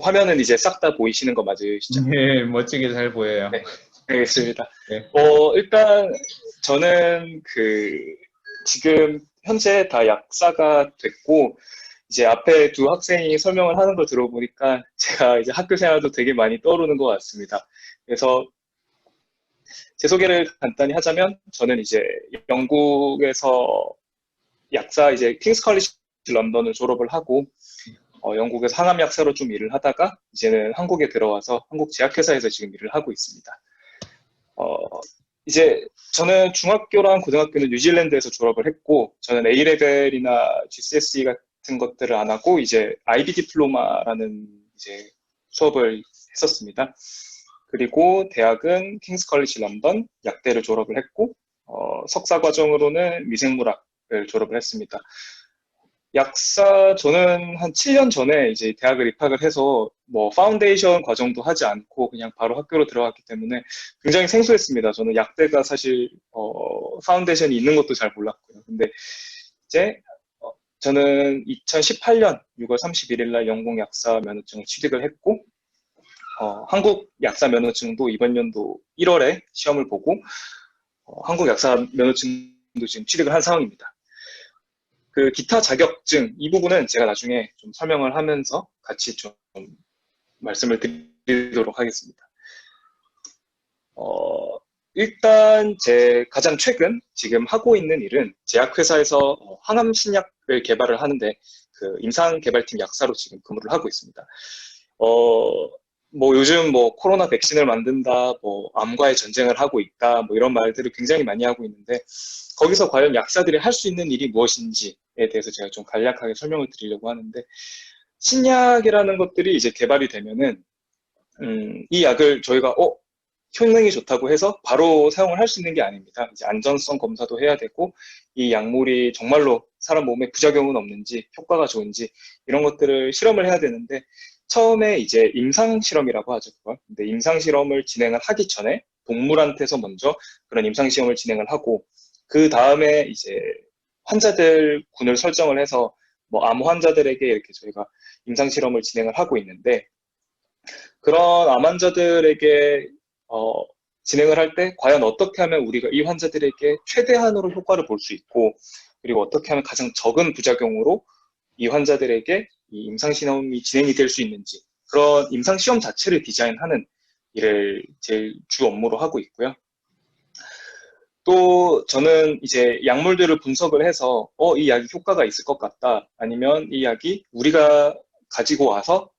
화면은 이제 싹 다 보이시는 거 맞으시죠? 네, 멋지게 잘 보여요. 네, 알겠습니다. 네. 일단 저는 지금 현재 다 약사가 됐고, 이제 앞에 두 학생이 설명을 하는 걸 들어보니까 제가 이제 학교 생활도 되게 많이 떠오르는 것 같습니다. 그래서 제 소개를 간단히 하자면 저는 이제 영국에서 약사 이제 킹스 컬리지 런던을 졸업을 하고 영국에서 항암 약사로 좀 일을 하다가 이제는 한국에 들어와서 한국 제약회사에서 지금 일을 하고 있습니다. 어, 이제 저는 중학교랑 고등학교는 뉴질랜드에서 졸업을 했고 저는 A레벨이나 GCSE 같은 것들을 안 하고 이제 IB 디플로마라는 이제 수업을 했었습니다. 그리고 대학은 킹스 컬리지 런던 약대를 졸업을 했고 석사 과정으로는 미생물학을 졸업을 했습니다. 저는 한 7년 전에 이제 대학을 입학을 해서 뭐 파운데이션 과정도 하지 않고 그냥 바로 학교로 들어갔기 때문에 굉장히 생소했습니다. 저는 약대가 사실 파운데이션이 있는 것도 잘 몰랐고요. 근데 이제 저는 2018년 6월 31일 날 영국 약사 면허증을 취득을 했고 한국 약사 면허증도 이번 연도 1월에 시험을 보고 한국 약사 면허증도 지금 취득을 한 상황입니다. 그 기타 자격증 이 부분은 제가 나중에 좀 설명을 하면서 같이 좀 말씀을 드리도록 하겠습니다. 어, 일단 제 가장 최근 지금 하고 있는 일은 제약회사에서 항암 신약을 개발을 하는데 그 임상개발팀 약사로 지금 근무를 하고 있습니다. 어, 뭐 요즘 뭐 코로나 백신을 만든다, 뭐 암과의 전쟁을 하고 있다, 뭐 이런 말들을 굉장히 많이 하고 있는데 거기서 과연 약사들이 할 수 있는 일이 무엇인지에 대해서 제가 좀 간략하게 설명을 드리려고 하는데 신약이라는 것들이 이제 개발이 되면은 이 약을 저희가 효능이 좋다고 해서 바로 사용을 할 수 있는 게 아닙니다. 이제 안전성 검사도 해야 되고 이 약물이 정말로 사람 몸에 부작용은 없는지 효과가 좋은지 이런 것들을 실험을 해야 되는데 처음에 이제 임상 실험이라고 하죠, 그걸. 근데 임상 실험을 진행을 하기 전에 동물한테서 먼저 그런 임상 시험을 진행을 하고 그 다음에 이제 환자들 군을 설정을 해서 뭐 암 환자들에게 이렇게 저희가 임상 실험을 진행을 하고 있는데 그런 암 환자들에게 어, 진행을 할 때 과연 어떻게 하면 우리가 이 환자들에게 최대한으로 효과를 볼 수 있고 그리고 어떻게 하면 가장 적은 부작용으로 이 환자들에게 이 임상시험이 진행이 될 수 있는지 그런 임상시험 자체를 디자인하는 일을 제일 주 업무로 하고 있고요. 또 저는 이제 약물들을 분석을 해서 이 약이 효과가 있을 것 같다 아니면 이 약이 우리가 가지고 와서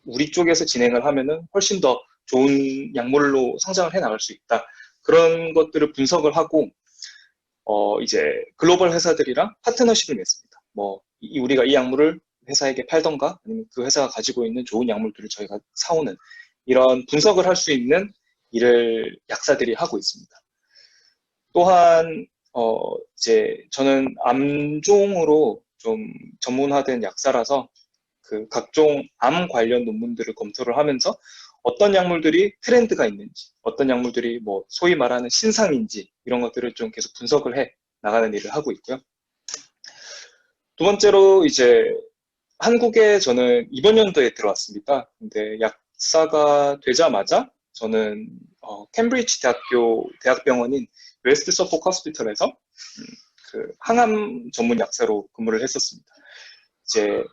우리 쪽에서 진행을 하면은 훨씬 더 좋은 약물로 성장을 해 나갈 수 있다. 그런 것들을 분석을 하고 이제 글로벌 회사들이랑 파트너십을 맺습니다. 뭐 우리가 이 약물을 회사에게 팔던가 아니면 그 회사가 가지고 있는 좋은 약물들을 저희가 사오는 이런 분석을 할 수 있는 일을 약사들이 하고 있습니다. 또한 이제 저는 암종으로 좀 전문화된 약사라서 그 각종 암 관련 논문들을 검토를 하면서 어떤 약물들이 트렌드가 있는지, 어떤 약물들이 뭐 소위 말하는 신상인지 이런 것들을 좀 계속 분석을 해 나가는 일을 하고 있고요. 두 번째로 이제 한국에 저는 이번 연도에 들어왔습니다. 근데 약사가 되자마자 저는 캠브리지 대학병원인 웨스트 서포크 호스피털에서 그 항암 전문 약사로 근무를 했었습니다. 이제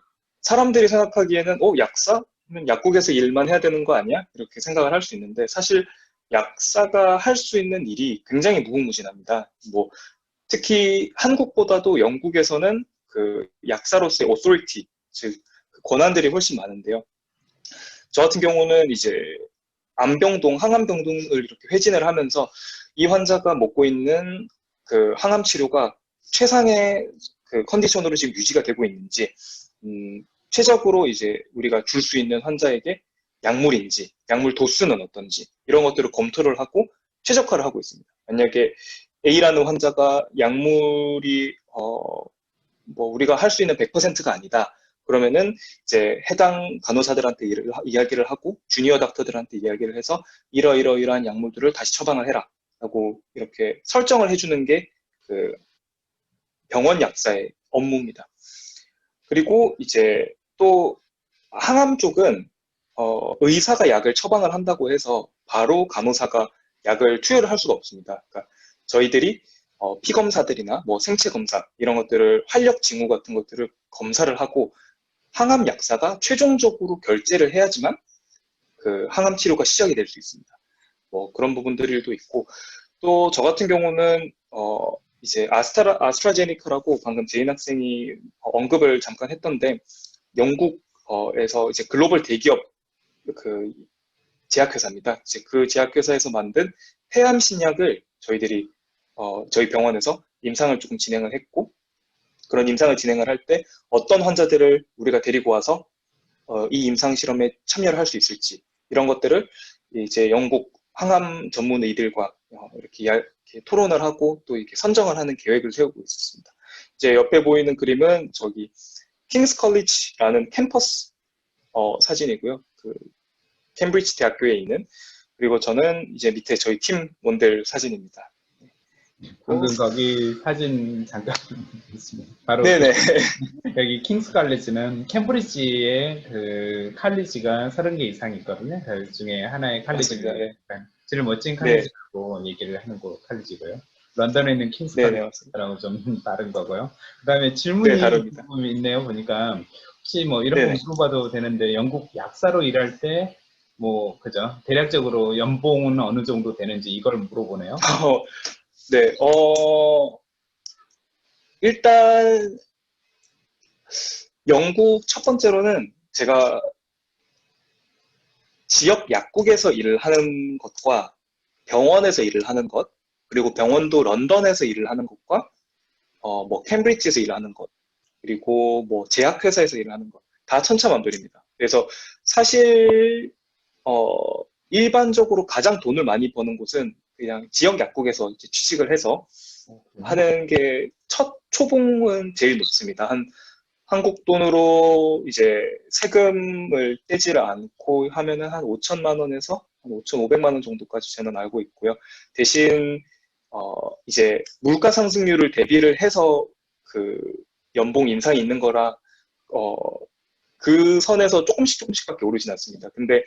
사람들이 생각하기에는 약사? 약국에서 일만 해야 되는 거 아니야? 이렇게 생각을 할 수 있는데 사실 약사가 할 수 있는 일이 굉장히 무궁무진합니다. 뭐 특히 한국보다도 영국에서는 그 약사로서의 오소리티, 즉 권한들이 훨씬 많은데요. 저 같은 경우는 이제 암병동, 항암병동을 이렇게 회진을 하면서 이 환자가 먹고 있는 그 항암 치료가 최상의 그 컨디션으로 지금 유지가 되고 있는지, 최적으로 이제 우리가 줄 수 있는 환자에게 약물인지, 약물 도수는 어떤지, 이런 것들을 검토를 하고 최적화를 하고 있습니다. 만약에 A라는 환자가 약물이, 뭐 우리가 할 수 있는 100%가 아니다. 그러면은 이제 해당 간호사들한테 이야기를 하고 주니어 닥터들한테 이야기를 해서 이러이러이러한 약물들을 다시 처방을 해라 라고 이렇게 설정을 해주는 게 그 병원 약사의 업무입니다. 그리고 이제 또 항암 쪽은 의사가 약을 처방을 한다고 해서 바로 간호사가 약을 투여를 할 수가 없습니다. 그러니까 저희들이 피검사들이나 뭐 생체 검사 이런 것들을 활력 징후 같은 것들을 검사를 하고 항암 약사가 최종적으로 결제를 해야지만 그 항암 치료가 시작이 될 수 있습니다. 뭐 그런 부분들도 있고 또 저 같은 경우는 이제 아스트라제네카라고 방금 제인 학생이 언급을 잠깐 했던데 영국에서 이제 글로벌 대기업 그 제약회사입니다. 이제 그 제약회사에서 만든 폐암 신약을 저희들이 저희 병원에서 임상을 조금 진행을 했고 그런 임상을 진행을 할 때 어떤 환자들을 우리가 데리고 와서 이 임상 실험에 참여를 할 수 있을지 이런 것들을 이제 영국 항암 전문의들과 이렇게 토론을 하고 또 이렇게 선정을 하는 계획을 세우고 있었습니다. 이제 옆에 보이는 그림은 저기 킹스 컬리지라는 캠퍼스 사진이고요. 그 캠브리지 대학교에 있는 그리고 저는 이제 밑에 저희 팀원들 사진입니다. 방금 거기 사진 잠깐 있습니다. 바로 네네. 여기 킹스 칼리지는 캠브리지의 그 칼리지가 30개 이상 있거든요. 그 중에 하나의 맞습니다. 칼리지인데 제일 멋진 네. 칼리지라고 얘기를 하는 곳 칼리지고요. 런던에 있는 킹스 네네, 맞습니다. 칼리지라고 좀 다른 거고요. 그 다음에 질문이 네, 다릅니다. 조금 있네요. 보니까 혹시 뭐 이런 거 네네. 물어봐도 되는데 영국 약사로 일할 때 뭐 그죠? 대략적으로 연봉은 어느 정도 되는지 이걸 물어보네요. 네, 일단 영국 첫 번째로는 제가 지역 약국에서 일을 하는 것과 병원에서 일을 하는 것, 그리고 병원도 런던에서 일을 하는 것과 뭐 캠브리지에서 일을 하는 것, 그리고 뭐 제약회사에서 일을 하는 것, 다 천차만별입니다. 그래서 사실 일반적으로 가장 돈을 많이 버는 곳은 그냥 지역 약국에서 이제 취직을 해서 하는 게 첫 초봉은 제일 높습니다. 한국 돈으로 이제 세금을 떼지를 않고 하면은 한 5천만 원에서 한 5,500만 원 정도까지 저는 알고 있고요. 대신 이제 물가 상승률을 대비를 해서 그 연봉 인상이 있는 거라 어, 그 선에서 조금씩 조금씩밖에 오르진 않습니다. 근데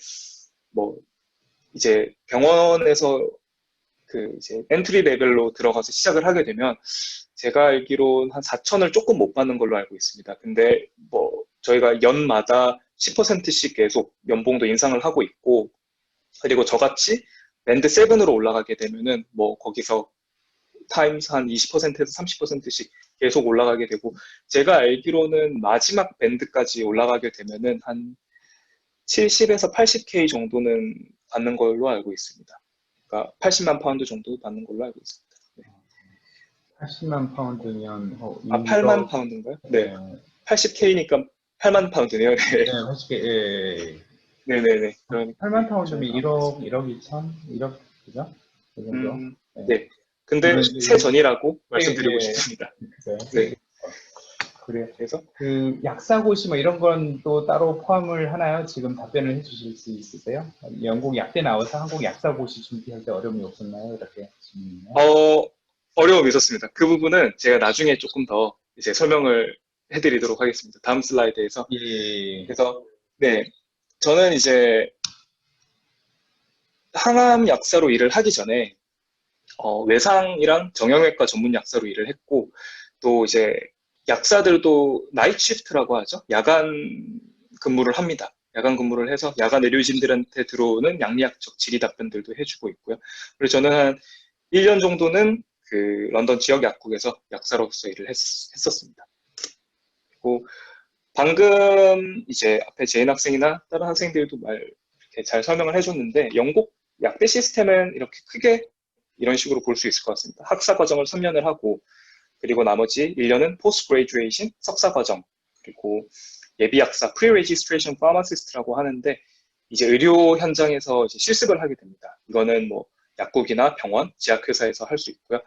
뭐 이제 병원에서 그 이제 엔트리 레벨로 들어가서 시작을 하게 되면 제가 알기로 한 4천을 조금 못 받는 걸로 알고 있습니다. 근데 뭐 저희가 연마다 10%씩 계속 연봉도 인상을 하고 있고 그리고 저같이 밴드 7으로 올라가게 되면은 뭐 거기서 타임스 한 20%에서 30%씩 계속 올라가게 되고 제가 알기로는 마지막 밴드까지 올라가게 되면은 한 70에서 80K 정도는 받는 걸로 알고 있습니다. 그러니까 80만 파운드 정도 받는 걸로 알고 있습니다. 네. 80만 파운드면 8만 1억, 파운드인가요? 네. 네, 80K니까 8만 파운드네요. 네. 네, 80개, 예. 네네네. 그러니까 8만 파운드면 좀 아마 1억, 1억 2천? 1억, 그죠? 그 정도? 네. 네. 근데 물론 이제 세전이라고 예, 말씀드리고 예, 싶습니다. 그래요. 네. 그래요. 그래서 그 약사고시 뭐 이런 건 또 따로 포함을 하나요? 지금 답변을 해주실 수 있으세요? 영국 약대 나와서 한국 약사고시 준비할 때 어려움이 없었나요? 이렇게 질문이요. 어려움이 있었습니다. 그 부분은 제가 나중에 조금 더 이제 설명을 해드리도록 하겠습니다. 다음 슬라이드에서. 예, 그래서 네. 저는 이제 항암 약사로 일을 하기 전에 외상이랑 정형외과 전문 약사로 일을 했고 또 이제 약사들도 나이트 시프트라고 하죠. 야간 근무를 합니다. 야간 근무를 해서 야간 의료진들한테 들어오는 양리학적 질의 답변들도 해주고 있고요. 그리고 저는 한 1년 정도는 그 런던 지역 약국에서 약사로서 일을 했었습니다. 그리고 방금 이제 앞에 제인 학생이나 다른 학생들도 이렇게 잘 설명을 해줬는데 영국 약대 시스템은 이렇게 크게 이런 식으로 볼 수 있을 것 같습니다. 학사 과정을 3년을 하고 그리고 나머지 1년은 포스트 그레이주에이션 석사 과정 그리고 예비 약사 프리 레지스트레이션 파마시스트라고 하는데 이제 의료 현장에서 이제 실습을 하게 됩니다. 이거는 뭐 약국이나 병원, 제약회사에서 할 수 있고요.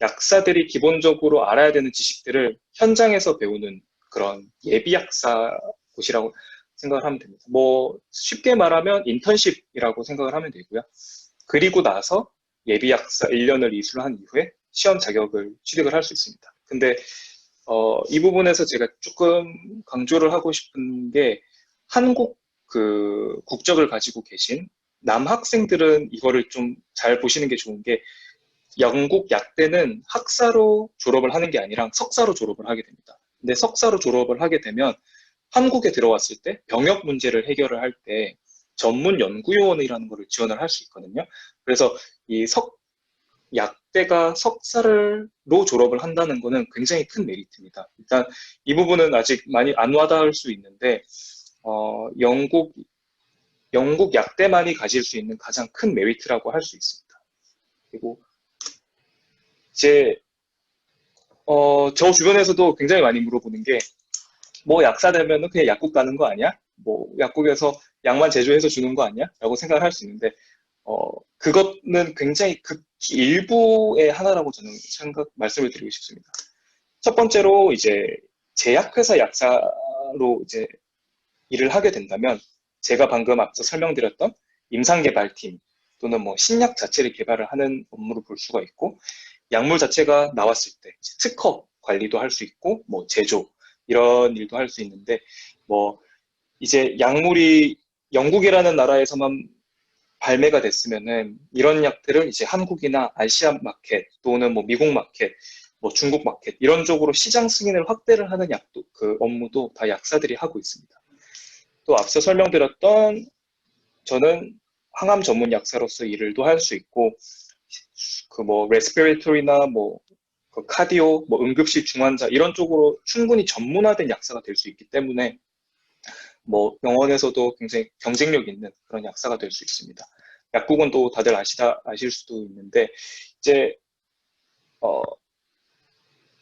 약사들이 기본적으로 알아야 되는 지식들을 현장에서 배우는 그런 예비 약사 곳이라고 생각을 하면 됩니다. 뭐 쉽게 말하면 인턴십이라고 생각을 하면 되고요. 그리고 나서 예비 약사 1년을 이수한 이후에 시험 자격을 취득을 할 수 있습니다. 근데 이 부분에서 제가 조금 강조를 하고 싶은 게 한국 그 국적을 가지고 계신 남학생들은 이거를 좀 잘 보시는 게 좋은 게 영국 약대는 학사로 졸업을 하는 게 아니라 석사로 졸업을 하게 됩니다. 근데 석사로 졸업을 하게 되면 한국에 들어왔을 때 병역 문제를 해결을 할 때 전문 연구요원이라는 거를 지원을 할 수 있거든요. 그래서 이 약대가 석사로 졸업을 한다는 거는 굉장히 큰 메리트입니다. 일단 이 부분은 아직 많이 안 와닿을 수 있는데 영국 약대만이 가질 수 있는 가장 큰 메리트라고 할 수 있습니다. 그리고 이제 저 주변에서도 굉장히 많이 물어보는 게 뭐 약사 되면은 그냥 약국 가는 거 아니야? 뭐 약국에서 약만 제조해서 주는 거 아니야? 라고 생각을 할 수 있는데 그것은 굉장히 극히 일부의 하나라고 저는 말씀을 드리고 싶습니다. 첫 번째로 이제 제약회사 약사로 이제 일을 하게 된다면 제가 방금 앞서 설명드렸던 임상개발팀 또는 뭐 신약 자체를 개발을 하는 업무를 볼 수가 있고 약물 자체가 나왔을 때 특허 관리도 할 수 있고 뭐 제조 이런 일도 할 수 있는데 뭐 이제 약물이 영국이라는 나라에서만 발매가 됐으면은 이런 약들을 이제 한국이나 아시아 마켓 또는 뭐 미국 마켓, 뭐 중국 마켓 이런 쪽으로 시장 승인을 확대를 하는 약도 그 업무도 다 약사들이 하고 있습니다. 또 앞서 설명드렸던 저는 항암 전문 약사로서 일을도 할 수 있고 그 뭐 레스피레이터리나 뭐 그 카디오, 뭐 응급실 중환자 이런 쪽으로 충분히 전문화된 약사가 될 수 있기 때문에 뭐 병원에서도 굉장히 경쟁력 있는 그런 약사가 될 수 있습니다. 약국은 또 다들 아실 수도 있는데 이제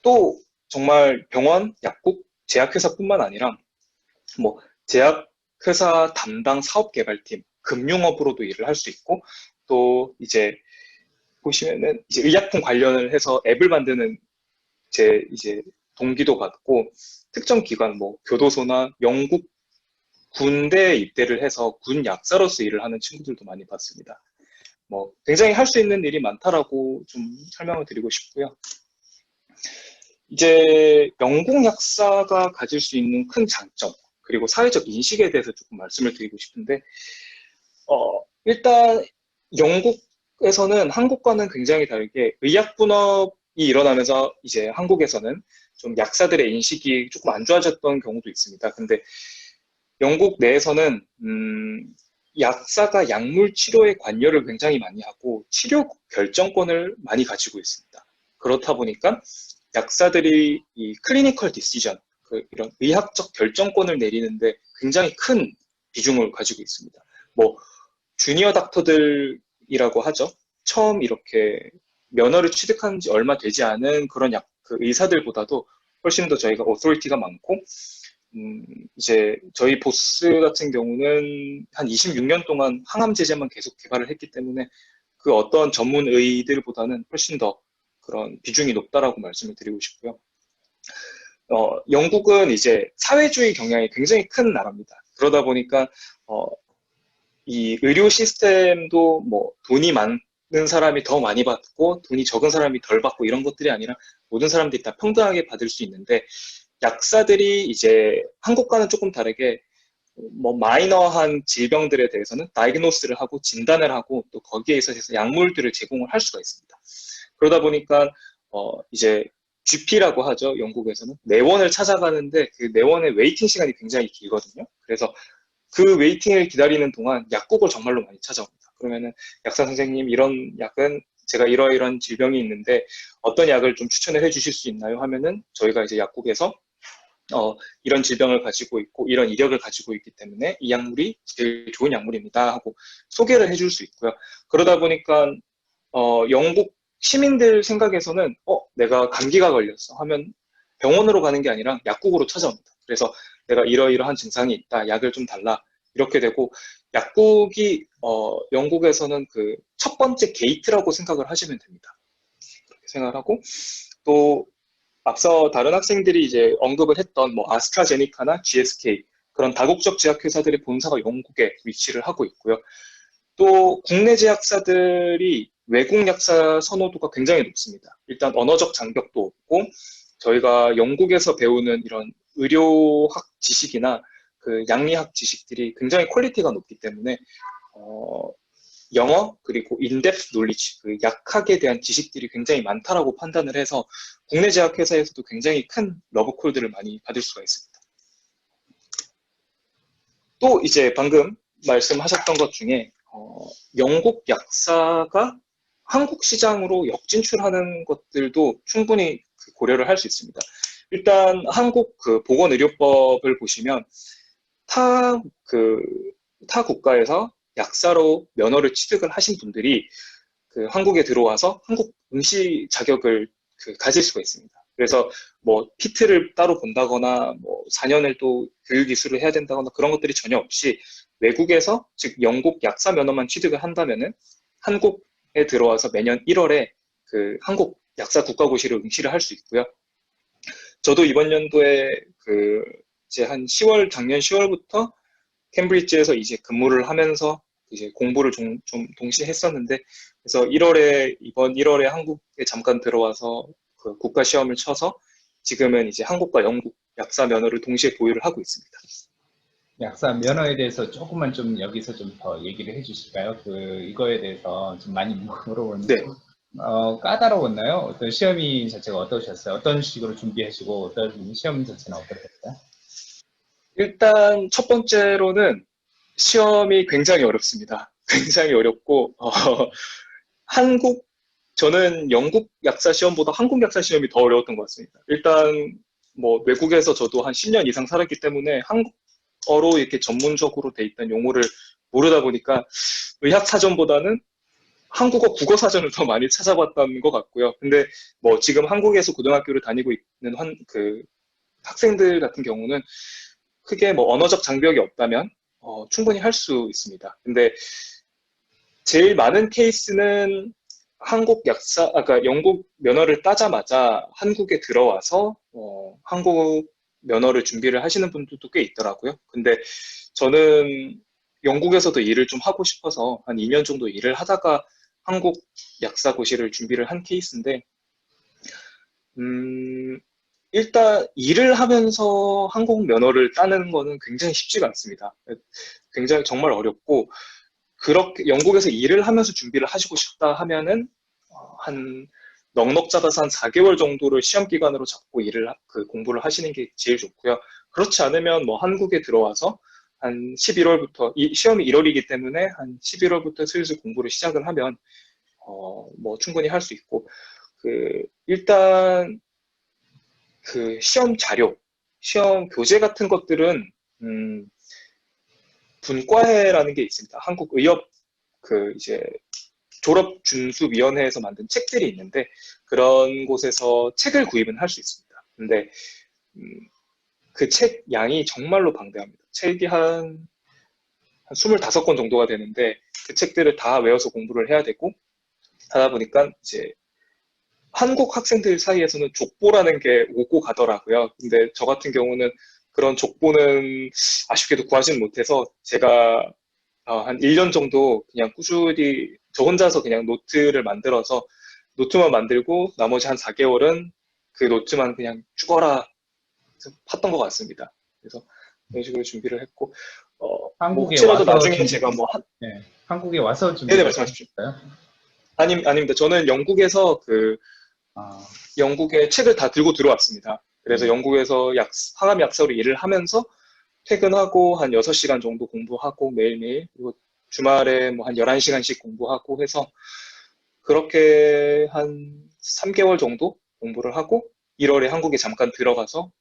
또 정말 병원, 약국, 제약회사뿐만 아니라 뭐 제약회사 담당 사업개발팀, 금융업으로도 일을 할 수 있고 또 이제 보시면은 이제 의약품 관련을 해서 앱을 만드는 제 이제 동기도 받고 특정 기관 뭐 교도소나 영국 군대에 입대를 해서 군 약사로서 일을 하는 친구들도 많이 봤습니다. 뭐 굉장히 할 수 있는 일이 많다라고 좀 설명을 드리고 싶고요. 이제 영국 약사가 가질 수 있는 큰 장점 그리고 사회적 인식에 대해서 조금 말씀을 드리고 싶은데 일단 영국에서는 한국과는 굉장히 다르게 의약 분업이 일어나면서 이제 한국에서는 좀 약사들의 인식이 조금 안 좋아졌던 경우도 있습니다. 근데 영국 내에서는 약사가 약물 치료에 관여를 굉장히 많이 하고 치료 결정권을 많이 가지고 있습니다. 그렇다 보니까 약사들이 이 클리니컬 디시전, 이런 의학적 결정권을 내리는데 굉장히 큰 비중을 가지고 있습니다. 뭐 주니어 닥터들이라고 하죠. 처음 이렇게 면허를 취득한 지 얼마 되지 않은 그런 그 의사들보다도 훨씬 더 저희가 오토리티가 많고 이제 저희 보스 같은 경우는 한 26년 동안 항암 제제만 계속 개발을 했기 때문에 그 어떤 전문 의들보다는 훨씬 더 그런 비중이 높다라고 말씀을 드리고 싶고요. 영국은 이제 사회주의 경향이 굉장히 큰 나라입니다. 그러다 보니까 이 의료 시스템도 뭐 돈이 많은 사람이 더 많이 받고 돈이 적은 사람이 덜 받고 이런 것들이 아니라 모든 사람들이 다 평등하게 받을 수 있는데 약사들이 이제 한국과는 조금 다르게 뭐 마이너한 질병들에 대해서는 다이그노스를 하고 진단을 하고 또 거기에 있어서 약물들을 제공을 할 수가 있습니다. 그러다 보니까 이제 GP라고 하죠. 영국에서는 내원을 찾아가는데 그 내원의 웨이팅 시간이 굉장히 길거든요. 그래서 그 웨이팅을 기다리는 동안 약국을 정말로 많이 찾아옵니다. 그러면은 약사 선생님 이런 약은 제가 이러이러한 질병이 있는데 어떤 약을 좀 추천을 해주실 수 있나요? 하면은 저희가 이제 약국에서 이런 질병을 가지고 있고 이런 이력을 가지고 있기 때문에 이 약물이 제일 좋은 약물입니다 하고 소개를 해줄 수 있고요. 그러다 보니까 영국 시민들 생각에서는 내가 감기가 걸렸어 하면 병원으로 가는 게 아니라 약국으로 찾아옵니다. 그래서 내가 이러이러한 증상이 있다. 약을 좀 달라. 이렇게 되고 약국이 영국에서는 그 첫 번째 게이트라고 생각을 하시면 됩니다. 그렇게 생각하고 또 앞서 다른 학생들이 이제 언급을 했던 뭐 아스트라제니카나 GSK 그런 다국적 제약회사들의 본사가 영국에 위치를 하고 있고요. 또 국내 제약사들이 외국 약사 선호도가 굉장히 높습니다. 일단 언어적 장벽도 없고 저희가 영국에서 배우는 이런 의료학 지식이나 그 양리학 지식들이 굉장히 퀄리티가 높기 때문에 영어 그리고 인덱스 놀리지, 그 약학에 대한 지식들이 굉장히 많다라고 판단을 해서 국내 제약회사에서도 굉장히 큰 러브콜들을 많이 받을 수가 있습니다. 또 이제 방금 말씀하셨던 것 중에 영국 약사가 한국 시장으로 역진출하는 것들도 충분히 고려를 할 수 있습니다. 일단 한국 그 보건의료법을 보시면 타 국가에서 약사로 면허를 취득을 하신 분들이 그 한국에 들어와서 한국 응시 자격을 가질 수가 있습니다. 그래서 뭐 피트를 따로 본다거나 뭐 4년을 또 교육 이수를 해야 된다거나 그런 것들이 전혀 없이 외국에서 즉 영국 약사 면허만 취득을 한다면은 한국에 들어와서 매년 1월에 그 한국 약사 국가고시를 응시를 할 수 있고요. 저도 이번 연도에 그 이제 한 10월 작년 10월부터 캠브리지에서 이제 근무를 하면서 이제 공부를 좀 동시에 했었는데, 그래서 이번 1월에 한국에 잠깐 들어와서 그 국가 시험을 쳐서 지금은 이제 한국과 영국 약사 면허를 동시에 보유를 하고 있습니다. 약사 면허에 대해서 조금만 좀 여기서 좀 더 얘기를 해주실까요? 이거에 대해서 좀 많이 물어보는데, 네. 까다로웠나요? 어떤 시험이 자체가 어떠셨어요? 어떤 식으로 준비하시고 어떤 시험 자체는 어떠셨어요? 일단 첫 번째로는 시험이 굉장히 어렵습니다. 굉장히 어렵고 저는 영국 약사 시험보다 한국 약사 시험이 더 어려웠던 것 같습니다. 일단 뭐 외국에서 저도 한 10년 이상 살았기 때문에 한국어로 이렇게 전문적으로 돼 있던 용어를 모르다 보니까 의학 사전보다는 한국어 국어 사전을 더 많이 찾아봤던 것 같고요. 근데 뭐 지금 한국에서 고등학교를 다니고 있는 그 학생들 같은 경우는 크게 뭐 언어적 장벽이 없다면 충분히 할 수 있습니다. 근데 제일 많은 케이스는 그러니까 영국 면허를 따자마자 한국에 들어와서 한국 면허를 준비를 하시는 분들도 꽤 있더라고요. 근데 저는 영국에서도 일을 좀 하고 싶어서 한 2년 정도 일을 하다가 한국 약사고시를 준비를 한 케이스인데, 일단 일을 하면서 한국 면허를 따는 거는 굉장히 쉽지가 않습니다. 굉장히 정말 어렵고, 그렇게 영국에서 일을 하면서 준비를 하시고 싶다 하면은 한 넉넉 잡아서 한 4개월 정도를 시험 기간으로 잡고 공부를 하시는 게 제일 좋고요. 그렇지 않으면 뭐 한국에 들어와서 한 11월부터 시험이 1월이기 때문에 한 11월부터 슬슬 공부를 시작을 하면 뭐 충분히 할 수 있고, 일단 그 시험 자료, 시험 교재 같은 것들은 분과회라는 게 있습니다. 한국 의협 이제 졸업준수위원회에서 만든 책들이 있는데, 그런 곳에서 책을 구입은 할 수 있습니다. 근데 그 책 양이 정말로 방대합니다. 책이 한 25권 정도가 되는데 그 책들을 다 외워서 공부를 해야 되고, 하다 보니까 이제 한국 학생들 사이에서는 족보라는 게 오고 가더라고요. 근데 저 같은 경우는 그런 족보는 아쉽게도 구하지는 못해서 제가 한 1년 정도 그냥 꾸준히 저 혼자서 그냥 노트를 만들어서 노트만 만들고 나머지 한 4개월은 그 노트만 그냥 죽어라 팠던 것 같습니다. 그래서 이런 식으로 준비를 했고, 뭐 한국에 혹시라도 와서 나중에 제가 뭐 네, 한국에 와서 네네, 준비를 말씀하십시오. 하셨어요? 아닙니다. 저는 영국에서 아, 영국의 책을 다 들고 들어왔습니다. 그래서 네. 영국에서 항암 약사로 일을 하면서 퇴근하고 한 6시간 정도 공부하고 매일매일, 그리고 주말에 뭐 한 11시간씩 공부하고 해서 그렇게 한 3개월 정도 공부를 하고 1월에 한국에 잠깐 들어가서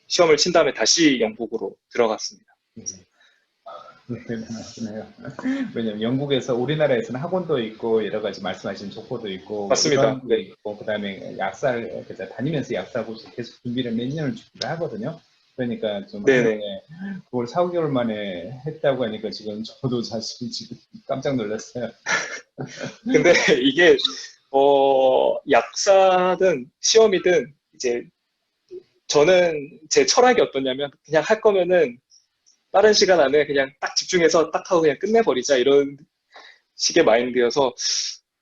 시험을 친 다음에 다시 영국으로 들어갔습니다. 네, 맞네요. 왜냐면 영국에서 우리나라에서는 학원도 있고 여러 가지 말씀하신 족보도 있고 맞습니다. 의원도 네. 있고 그다음에 약사를 다니면서 약사고시 계속 준비를 몇 년을 준비를 하거든요. 그러니까 좀 한국에 네네. 그걸 4개월 만에 했다고 하니까 지금 저도 사실 지금 깜짝 놀랐어요. 근데 이게 약사든 시험이든 이제 저는 제 철학이 어떠냐면 그냥 할 거면은 빠른 시간 안에 그냥 딱 집중해서 딱 하고 그냥 끝내버리자 이런 식의 마인드여서,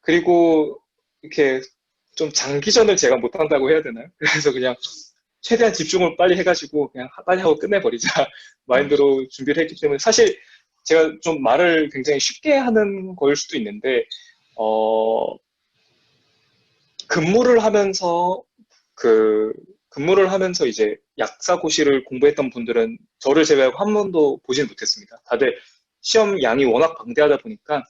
그리고 이렇게 좀 장기전을 제가 못한다고 해야 되나요? 그래서 그냥 최대한 집중을 빨리 해가지고 그냥 빨리 하고 끝내버리자 마인드로 준비를 했기 때문에 사실 제가 좀 말을 굉장히 쉽게 하는 거일 수도 있는데 근무를 하면서 근무를 하면서 이제 약사고시를 공부했던 분들은 저를 제외하고 한 번도 보진 못했습니다. 다들 시험 양이 워낙 방대하다 보니까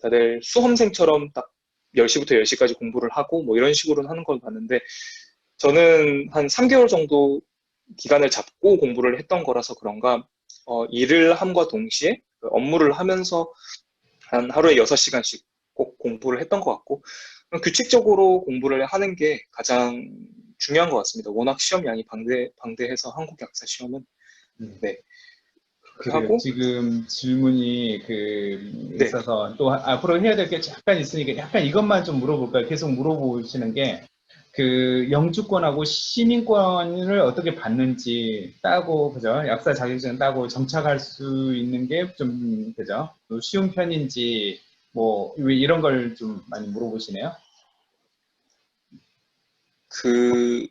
다들 수험생처럼 딱 10시부터 10시까지 공부를 하고 뭐 이런 식으로 하는 걸 봤는데 저는 한 3개월 정도 기간을 잡고 공부를 했던 거라서 그런가 일을 함과 동시에 그 업무를 하면서 한 하루에 6시간씩 꼭 공부를 했던 것 같고 규칙적으로 공부를 하는 게 가장 중요한 것 같습니다. 워낙 시험 양이 방대해서 한국 약사 시험은 네 그렇게 그래요. 하고 지금 질문이 네, 있어서 또 앞으로 해야 될 게 잠깐 있으니까 약간 이것만 좀 물어볼까요? 계속 물어보시는 게 영주권하고 시민권을 어떻게 받는지 따고 그죠? 약사 자격증 따고 정착할 수 있는 게 좀 그죠? 또 쉬운 편인지 뭐 왜 이런 걸 좀 많이 물어보시네요. 그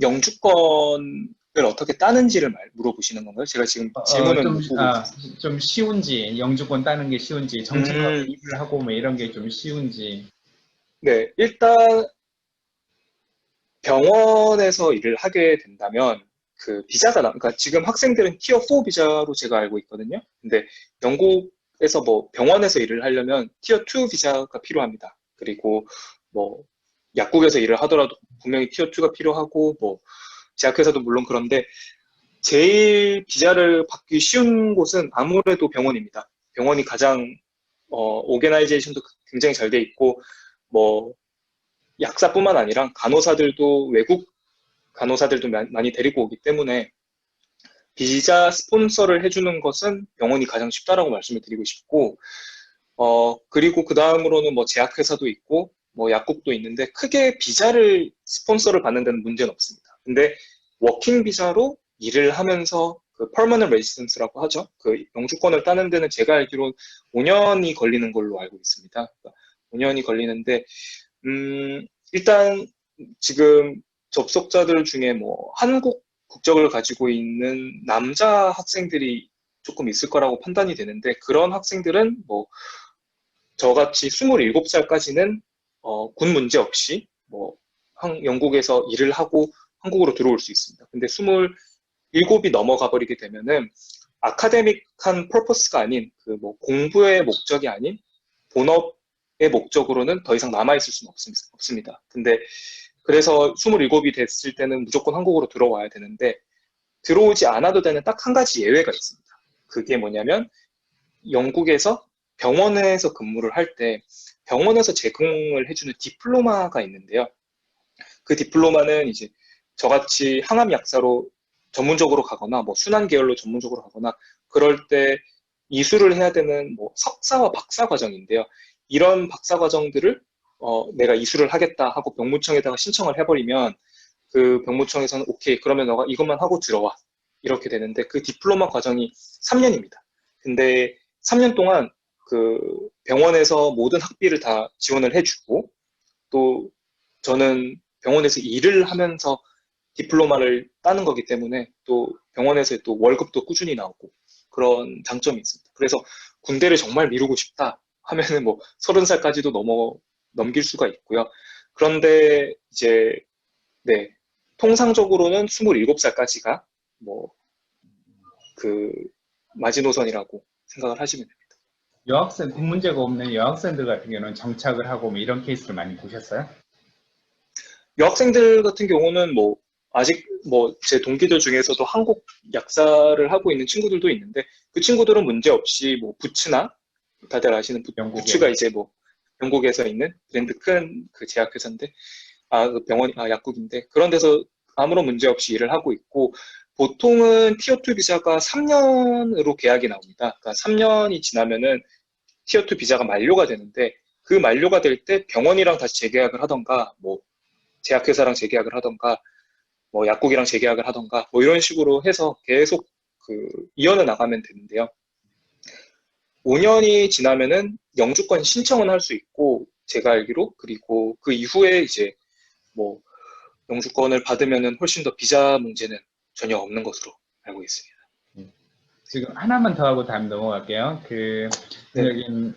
영주권을 어떻게 따는지를 물어보시는 건가요? 제가 지금 질문은 못 보고 있어서. 좀 쉬운지 영주권 따는 게 쉬운지 정착하고 음, 일을 하고 뭐 이런 게 좀 쉬운지. 네, 일단 병원에서 일을 하게 된다면 그 비자가 그러니까 지금 학생들은 티어 4 비자로 제가 알고 있거든요. 근데 영국에서 뭐 병원에서 일을 하려면 티어 2 비자가 필요합니다. 그리고 뭐 약국에서 일을 하더라도 분명히 티어 2가 필요하고 뭐 제약회사도 물론 그런데 제일 비자를 받기 쉬운 곳은 아무래도 병원입니다. 병원이 가장 오게나이제이션도 굉장히 잘 돼 있고 뭐 약사뿐만 아니라 간호사들도 외국 간호사들도 많이 데리고 오기 때문에 비자 스폰서를 해주는 것은 병원이 가장 쉽다라고 말씀을 드리고 싶고 그리고 그 다음으로는 뭐 제약회사도 있고 뭐 약국도 있는데 크게 비자를 스폰서를 받는 데는 문제는 없습니다. 근데 워킹 비자로 일을 하면서 그 permanent residence라고 하죠. 그 영주권을 따는 데는 제가 알기로 5년이 걸리는 걸로 알고 있습니다. 그러니까 5년이 걸리는데 일단 지금 접속자들 중에 뭐 한국 국적을 가지고 있는 남자 학생들이 조금 있을 거라고 판단이 되는데 그런 학생들은 뭐 저같이 27살까지는 군 문제 없이 뭐 영국에서 일을 하고 한국으로 들어올 수 있습니다. 근데 27이 넘어가 버리게 되면은 아카데믹한 퍼포스가 아닌 그 뭐 공부의 목적이 아닌 본업의 목적으로는 더 이상 남아있을 수는 없습니다. 근데 그래서 27이 됐을 때는 무조건 한국으로 들어와야 되는데 들어오지 않아도 되는 딱 한 가지 예외가 있습니다. 그게 뭐냐면 영국에서 병원에서 근무를 할 때 병원에서 제공을 해주는 디플로마가 있는데요. 그 디플로마는 이제 저같이 항암 약사로 전문적으로 가거나 뭐 순환 계열로 전문적으로 가거나 그럴 때 이수를 해야 되는 뭐 석사와 박사 과정인데요. 이런 박사 과정들을 내가 이수를 하겠다 하고 병무청에다가 신청을 해버리면 그 병무청에서는 오케이 그러면 너가 이것만 하고 들어와 이렇게 되는데 그 디플로마 과정이 3년입니다. 근데 3년 동안 그 병원에서 모든 학비를 다 지원을 해주고 또 저는 병원에서 일을 하면서 디플로마를 따는 거기 때문에 또 병원에서 또 월급도 꾸준히 나오고 그런 장점이 있습니다. 그래서 군대를 정말 미루고 싶다 하면은 뭐 30살까지도 넘길 수가 있고요. 그런데 이제 네 통상적으로는 27살까지가 뭐 그 마지노선이라고 생각을 하시면 됩니다. 여학생, 돈 문제가 없는 여학생들 같은 경우는 정착을 하고 뭐 이런 케이스를 많이 보셨어요? 여학생들 같은 경우는 뭐 아직 뭐 제 동기들 중에서도 한국 약사를 하고 있는 친구들도 있는데 그 친구들은 문제 없이 뭐 부츠나 다들 아시는 부츠가 영국에. 이제 뭐 영국에서 있는 브랜드 큰 그 제약회사인데 그 병원 약국인데 그런 데서 아무런 문제 없이 일을 하고 있고 보통은 티어2 비자가 3년으로 계약이 나옵니다. 그러니까 3년이 지나면은 티어2 비자가 만료가 되는데 그 만료가 될 때 병원이랑 다시 재계약을 하던가 뭐 제약회사랑 재계약을 하던가 뭐 약국이랑 재계약을 하던가 뭐 이런 식으로 해서 계속 그 이어는 나가면 되는데요. 5년이 지나면은 영주권 신청은 할 수 있고 제가 알기로 그리고 그 이후에 이제 뭐 영주권을 받으면은 훨씬 더 비자 문제는 전혀 없는 것으로 알고 있습니다. 지금 하나만 더 하고 다음 넘어갈게요. 네. 여기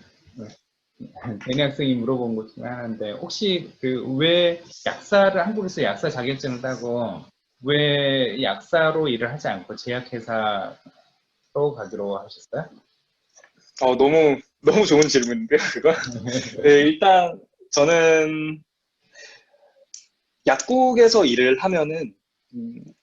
대니 학생이 물어본 것 중에 하나인데, 혹시 왜 한국에서 약사 자격증을 따고 왜 약사로 일을 하지 않고 제약회사로 가기로 하셨어요? 너무 좋은 질문인데요, 그거? 네, 일단 저는 약국에서 일을 하면은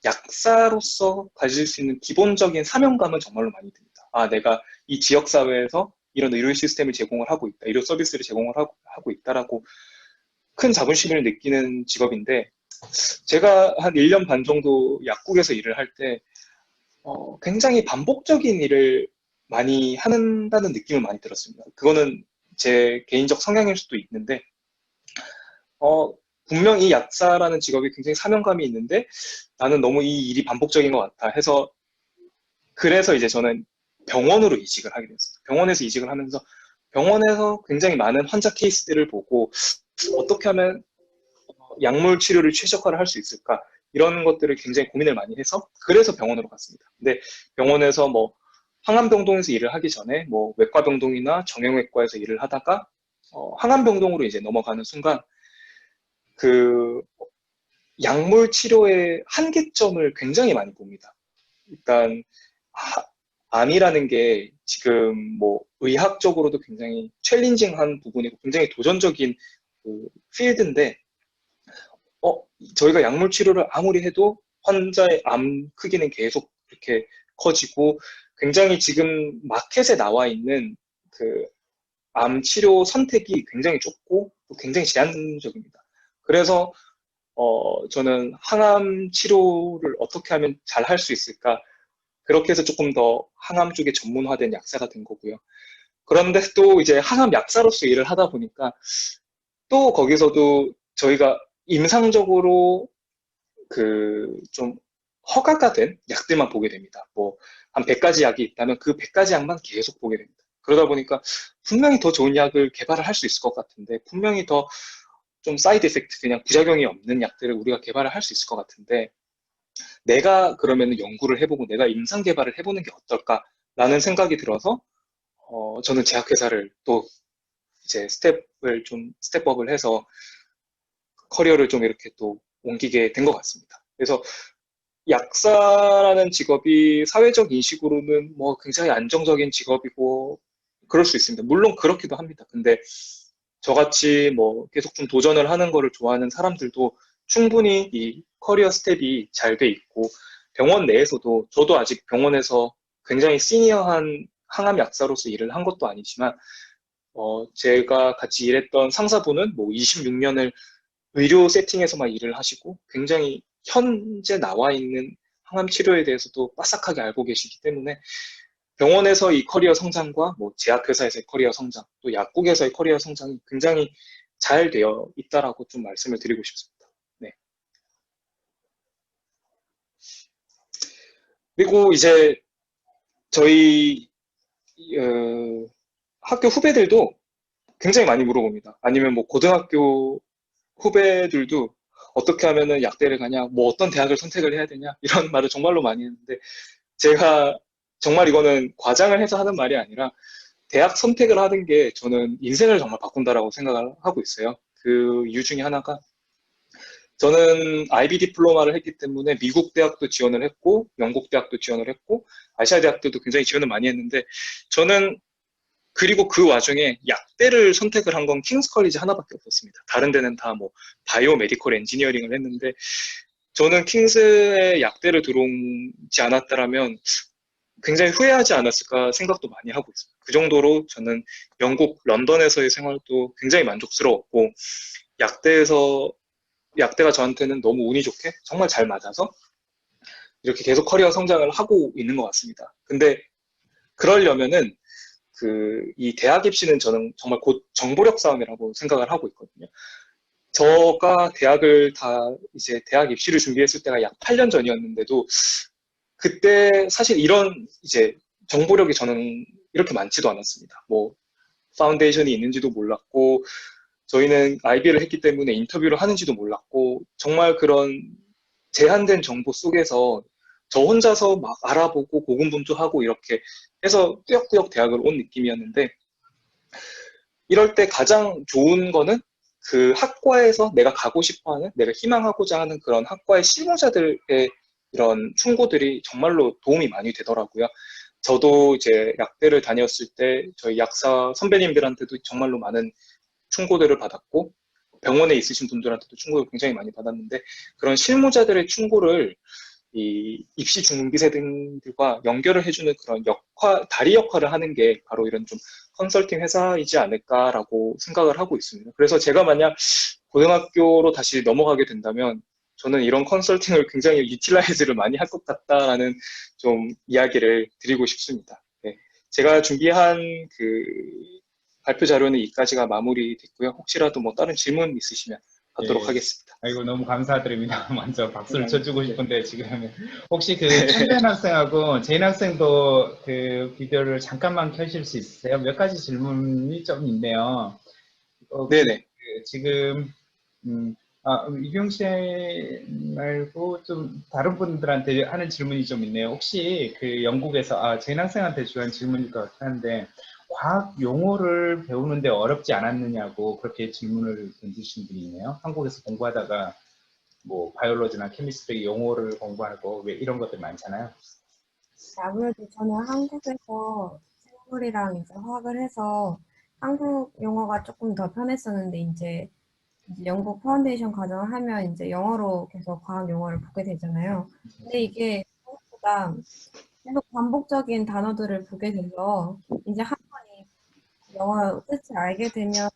약사로서 가질 수 있는 기본적인 사명감은 정말로 많이 듭니다. 아, 내가 이 지역 사회에서 이런 의료 시스템을 제공을 하고 있다, 의료 서비스를 제공을 하고 있다라고 큰 자부심을 느끼는 직업인데, 제가 한 1년 반 정도 약국에서 일을 할 때 굉장히 반복적인 일을 많이 한다는 느낌을 많이 들었습니다. 그거는 제 개인적 성향일 수도 있는데, 어, 분명 이 약사라는 직업이 굉장히 사명감이 있는데 나는 너무 이 일이 반복적인 것 같아 해서, 그래서 이제 저는 병원으로 이직을 하게 됐습니다. 병원에서 이직을 하면서 병원에서 굉장히 많은 환자 케이스들을 보고 어떻게 하면 약물 치료를 최적화를 할 수 있을까, 이런 것들을 굉장히 고민을 많이 해서 그래서 병원으로 갔습니다. 근데 병원에서 뭐 항암병동에서 일을 하기 전에 뭐 외과병동이나 정형외과에서 일을 하다가 항암병동으로 이제 넘어가는 순간 그 약물 치료의 한계점을 굉장히 많이 봅니다. 일단 암이라는 게 지금 뭐 의학적으로도 굉장히 챌린징한 부분이고 굉장히 도전적인 필드인데, 저희가 약물 치료를 아무리 해도 환자의 암 크기는 계속 이렇게 커지고, 굉장히 지금 마켓에 나와 있는 그 암 치료 선택이 굉장히 좁고 굉장히 제한적입니다. 그래서 저는 항암 치료를 어떻게 하면 잘 할 수 있을까? 그렇게 해서 조금 더 항암 쪽에 전문화된 약사가 된 거고요. 그런데 또 이제 항암 약사로서 일을 하다 보니까 또 거기서도 저희가 임상적으로 좀 허가가 된 약들만 보게 됩니다. 뭐 한 100가지 약이 있다면 그 100가지 약만 계속 보게 됩니다. 그러다 보니까 분명히 더 좋은 약을 개발을 할 수 있을 것 같은데, 분명히 더 좀 사이드 이펙트, 그냥 부작용이 없는 약들을 우리가 개발을 할 수 있을 것 같은데, 내가 그러면 연구를 해보고 내가 임상 개발을 해보는 게 어떨까라는 생각이 들어서 저는 제약회사를 또 이제 스텝업을 해서 커리어를 좀 이렇게 또 옮기게 된 것 같습니다. 그래서 약사라는 직업이 사회적 인식으로는 뭐 굉장히 안정적인 직업이고 그럴 수 있습니다. 물론 그렇기도 합니다. 근데 저같이 뭐 계속 좀 도전을 하는 거를 좋아하는 사람들도 충분히 이 커리어 스텝이 잘 돼 있고, 병원 내에서도 저도 아직 병원에서 굉장히 시니어한 항암 약사로서 일을 한 것도 아니지만 제가 같이 일했던 상사분은 뭐 26년을 의료 세팅에서만 일을 하시고 굉장히 현재 나와 있는 항암 치료에 대해서도 빠삭하게 알고 계시기 때문에, 병원에서 이 커리어 성장과 뭐 제약회사에서의 커리어 성장, 또 약국에서의 커리어 성장이 굉장히 잘 되어 있다라고 좀 말씀을 드리고 싶습니다. 네. 그리고 이제 저희 학교 후배들도 굉장히 많이 물어봅니다. 아니면 뭐 고등학교 후배들도 어떻게 하면은 약대를 가냐, 뭐 어떤 대학을 선택을 해야 되냐, 이런 말을 정말로 많이 했는데, 제가 정말 이거는 과장을 해서 하는 말이 아니라 대학 선택을 하는 게 저는 인생을 정말 바꾼다라고 생각을 하고 있어요. 그 이유 중에 하나가, 저는 IB 디플로마를 했기 때문에 미국 대학도 지원을 했고 영국 대학도 지원을 했고 아시아 대학들도 굉장히 지원을 많이 했는데, 저는 그리고 그 와중에 약대를 선택을 한 건 킹스 컬리지 하나밖에 없었습니다. 다른 데는 다 뭐 바이오 메디컬 엔지니어링을 했는데, 저는 킹스에 약대를 들어오지 않았다라면 굉장히 후회하지 않았을까 생각도 많이 하고 있습니다. 그 정도로 저는 영국 런던에서의 생활도 굉장히 만족스러웠고, 약대에서 약대가 저한테는 너무 운이 좋게 정말 잘 맞아서 이렇게 계속 커리어 성장을 하고 있는 것 같습니다. 근데 그러려면은 이 대학 입시는 저는 정말 곧 정보력 싸움이라고 생각을 하고 있거든요. 저가 이제 대학 입시를 준비했을 때가 약 8년 전이었는데도, 그때 사실 이런 이제 정보력이 저는 이렇게 많지도 않았습니다. 뭐 파운데이션이 있는지도 몰랐고, 저희는 IB를 했기 때문에 인터뷰를 하는지도 몰랐고, 정말 그런 제한된 정보 속에서 저 혼자서 막 알아보고 고군분투하고 이렇게 해서 꾸역꾸역 대학을 온 느낌이었는데, 이럴 때 가장 좋은 거는 그 학과에서 내가 가고 싶어 하는, 내가 희망하고자 하는 그런 학과의 실무자들의 이런 충고들이 정말로 도움이 많이 되더라고요. 저도 이제 약대를 다녔을 때 저희 약사 선배님들한테도 정말로 많은 충고들을 받았고, 병원에 있으신 분들한테도 충고를 굉장히 많이 받았는데, 그런 실무자들의 충고를 이 입시 준비생들과 연결을 해주는 그런 다리 역할을 하는 게 바로 이런 좀 컨설팅 회사이지 않을까라고 생각을 하고 있습니다. 그래서 제가 만약 고등학교로 다시 넘어가게 된다면 저는 이런 컨설팅을 굉장히 유틸라이즈를 많이 할 것 같다라는 좀 이야기를 드리고 싶습니다. 네. 제가 준비한 그 발표 자료는 여기까지가 마무리됐고요. 혹시라도 뭐 다른 질문 있으시면 받도록 예. 하겠습니다. 아이고, 너무 감사드립니다. 먼저 박수를 감사합니다. 쳐주고 네. 싶은데, 지금, 혹시 그, 천재현 학생하고 제인 학생도 그 비디오를 잠깐만 켜실 수 있으세요? 몇 가지 질문이 좀 있네요. 혹시 네네. 그 지금, 음, 이경 씨 말고 좀 다른 분들한테 하는 질문이 좀 있네요. 혹시 그 영국에서, 제인 학생한테 주한 질문일 것 같긴 한데, 과학 용어를 배우는데 어렵지 않았느냐고 그렇게 질문을 던지신 분이 있네요. 한국에서 공부하다가 뭐 바이올로지나 케미스트리 용어를 공부하고 왜 이런 것들 많잖아요. 아무래도 저는 한국에서 생물이랑 이제 화학을 해서 한국 용어가 조금 더 편했었는데 이제 영국 파운데이션 과정을 하면 이제 영어로 계속 과학 용어를 보게 되잖아요. 근데 이게 생각보다 계속 반복적인 단어들을 보게 돼서 이제 한 번이 영어 뜻을 알게 되면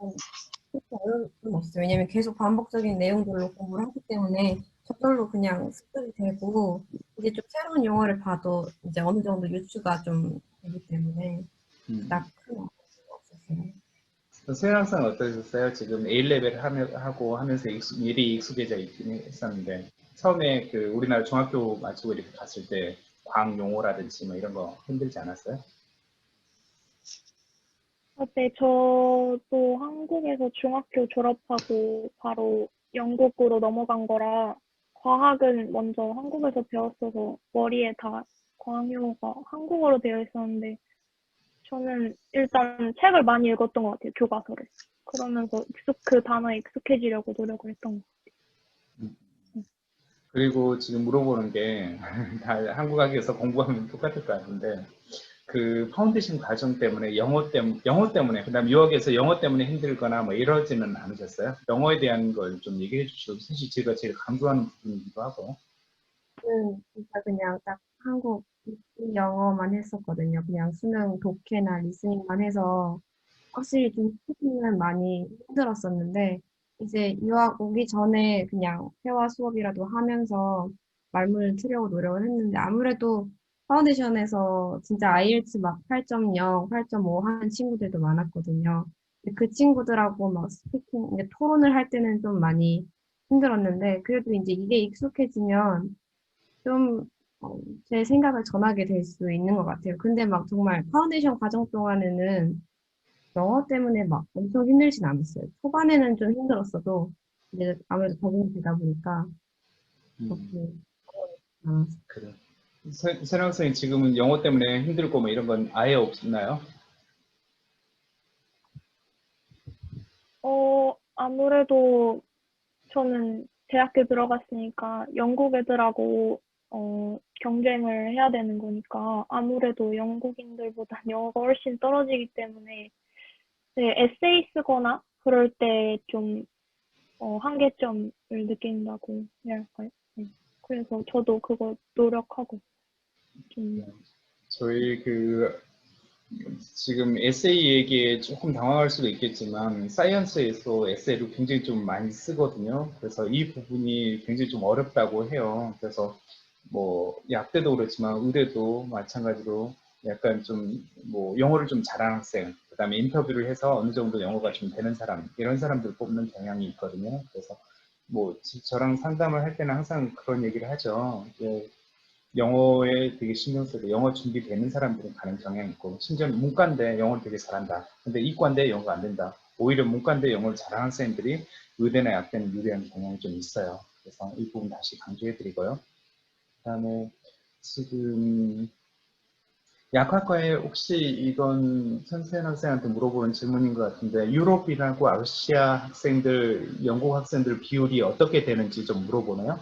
그렇게 어려울 건 없어요. 왜냐면 계속 반복적인 내용들로 공부를 하기 때문에 저절로 그냥 습득이 되고 이제 좀 새로운 용어를 봐도 이제 어느 정도 유추가 좀 되기 때문에 음. 딱 큰 어려움이 없었어요. 소연 학생 어떠셨어요? 지금 A레벨 하고 하면서 미리 익숙해져 있긴 했었는데 처음에 그 우리나라 중학교 마치고 이렇게 갔을 때 과학 용어라든지 뭐 이런 거 힘들지 않았어요? 네, 저도 한국에서 중학교 졸업하고 바로 영국으로 넘어간 거라 과학은 먼저 한국에서 배웠어서 머리에 다 과학 용어가 한국어로 되어 있었는데 저는 일단 책을 많이 읽었던 것 같아요, 교과서를. 그러면서 그 단어에 익숙해지려고 노력을 했던 것 그리고 지금 물어보는 게 다 한국 학교에서 공부하면 똑같을 것 같은데 그 파운데이션 과정 때문에 영어 때문에 그다음 유학에서 영어 때문에 힘들거나 뭐 이러지는 않으셨어요? 영어에 대한 걸 좀 얘기해 주시고 사실 제가 제일 강조하는 부분이기도 하고. 저는 진짜 그냥 딱 한국 영어만 했었거든요. 그냥 수능 독해나 리스닝만 해서 확실히 좀 스피킹은 많이 힘들었었는데 이제 유학 오기 전에 그냥 회화 수업이라도 하면서 말문을 트려고 노력을 했는데 아무래도 파운데이션에서 진짜 IELTS 막 8.0, 8.5 하는 친구들도 많았거든요. 근데 그 친구들하고 막 스피킹, 이제 토론을 할 때는 좀 많이 힘들었는데 그래도 이제 이게 익숙해지면 좀 제 생각을 전하게 될 수 있는 것 같아요. 근데 막 정말 파운데이션 과정 동안에는 영어 때문에 막 엄청 힘들진 않았어요. 초반에는 좀 힘들었어도 이제 아무래도 적응이 되다 보니까 음, 그렇게 않았어요. 그래. 세랑 선생님 지금은 영어 때문에 힘들고 뭐 이런 건 아예 없나요? 아무래도 저는 대학교 들어갔으니까 영국 애들하고 경쟁을 해야 되는 거니까 아무래도 영국인들보다 영어가 훨씬 떨어지기 때문에 네, 에세이 쓰거나 그럴 때 좀 한계점을 느낀다고 해야 할까요? 네. 그래서 저도 그거 노력하고 좀 저희 그 지금 에세이 얘기에 조금 당황할 수도 있겠지만 사이언스에서 에세이를 굉장히 좀 많이 쓰거든요. 그래서 이 부분이 굉장히 좀 어렵다고 해요. 그래서 뭐 약대도 그렇지만 의대도 마찬가지로 약간 좀 뭐 영어를 좀 잘하는 학생, 그다음에 인터뷰를 해서 어느 정도 영어가 좀 되는 사람 이런 사람들 뽑는 경향이 있거든요. 그래서 뭐 저랑 상담을 할 때는 항상 그런 얘기를 하죠. 영어에 되게 신경 쓰고 영어 준비되는 사람들은 가는 경향이 있고 심지어 문과인데 영어를 되게 잘한다. 근데 이과인데 영어가 안 된다. 오히려 문과인데 영어를 잘하는 학생들이 의대나 약대는 유리한 경향이 좀 있어요. 그래서 이 부분 다시 강조해드리고요. 그다음에 지금 약학과에 혹시 이건 선생 학생한테 물어보는 질문인 것 같은데 유럽이라고 아시아 학생들, 영국 학생들 비율이 어떻게 되는지 좀 물어보나요?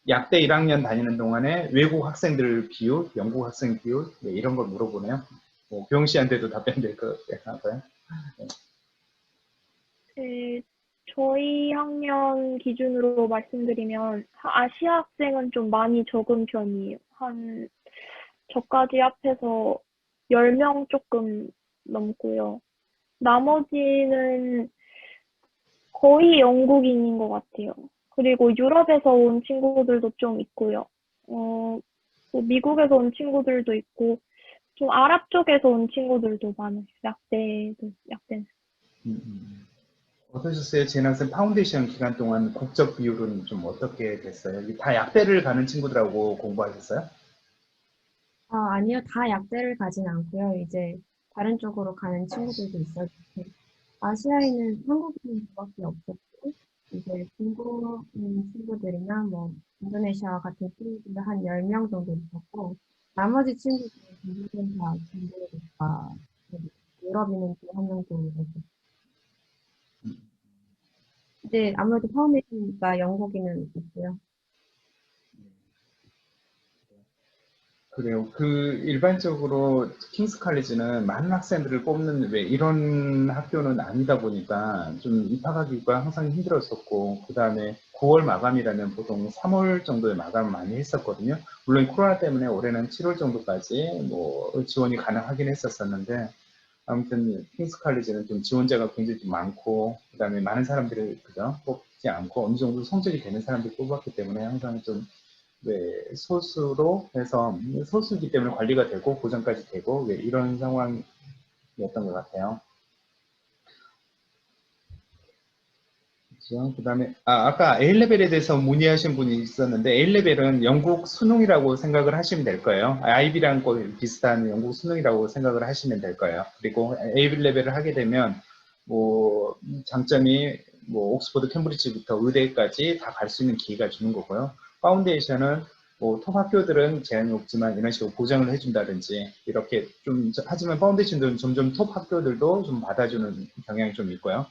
약대 1학년 다니는 동안에 외국 학생들 비율, 영국 학생 비율 네, 이런 걸 물어보네요. 뭐 교영 씨한테도 답변 될 것 같아요. 네, 저희 학년 기준으로 말씀드리면 아시아 학생은 좀 많이 적은 편이에요. 한 저까지 합해서 10명 조금 넘고요. 나머지는 거의 영국인인 것 같아요. 그리고 유럽에서 온 친구들도 좀 있고요. 뭐 미국에서 온 친구들도 있고, 좀 아랍 쪽에서 온 친구들도 많아요. 약대는. 어떠셨어요? 재학생 파운데이션 기간 동안 국적 비율은 좀 어떻게 됐어요? 이게 다 약대를 가는 친구들하고 공부하셨어요? 아니요. 다 약대를 가진 않고요. 이제 다른 쪽으로 가는 친구들도 있어요. 아시아에는 한국인밖에 없었고, 이제 중국인 친구들이나 뭐 인도네시아 같은 친구들 한 10명 정도 있었고, 나머지 친구들은 대부분 다 중국이니까, 유럽인은 또 한 명 정도 있었고, 이제 아무래도 파운데이션이니까 영국인은 있고요. 그래요. 일반적으로 킹스 칼리지는 많은 학생들을 뽑는 왜 이런 학교는 아니다 보니까 좀 입학하기가 항상 힘들었었고, 그 다음에 9월 마감이라면 보통 3월 정도에 마감을 많이 했었거든요. 물론 코로나 때문에 올해는 7월 정도까지 뭐 지원이 가능하긴 했었었는데, 아무튼 킹스 칼리지는 좀 지원자가 굉장히 좀 많고, 그 다음에 많은 사람들을 그죠 뽑지 않고 어느 정도 성적이 되는 사람들을 뽑았기 때문에 항상 좀 네, 소수로 해서 소수이기 때문에 관리가 되고 보장까지 되고 네, 이런 상황이었던 것 같아요. 그렇죠? 그다음에 아까 A레벨에 대해서 문의하신 분이 있었는데 A레벨은 영국 수능이라고 생각을 하시면 될 거예요. IB랑 비슷한 영국 수능이라고 생각을 하시면 될 거예요. 그리고 A레벨을 하게 되면 뭐 장점이 뭐 옥스퍼드, 캠브리지부터 의대까지 다 갈 수 있는 기회가 주는 거고요. 파운데이션은 뭐 톱 학교들은 제한이 없지만 이런 식으로 보장을 해준다든지 이렇게 좀 하지만 파운데이션들은 점점 톱 학교들도 좀 받아주는 경향이 좀 있고요.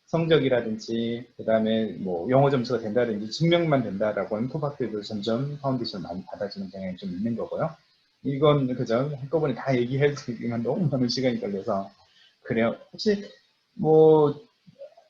성적이라든지 그다음에 뭐 영어 점수가 된다든지 증명만 된다라고 하는 톱 학교들 점점 파운데이션 많이 받아주는 경향이 좀 있는 거고요. 이건 그죠? 한꺼번에 다 얘기해드리면 너무 많은 시간이 걸려서 그래요.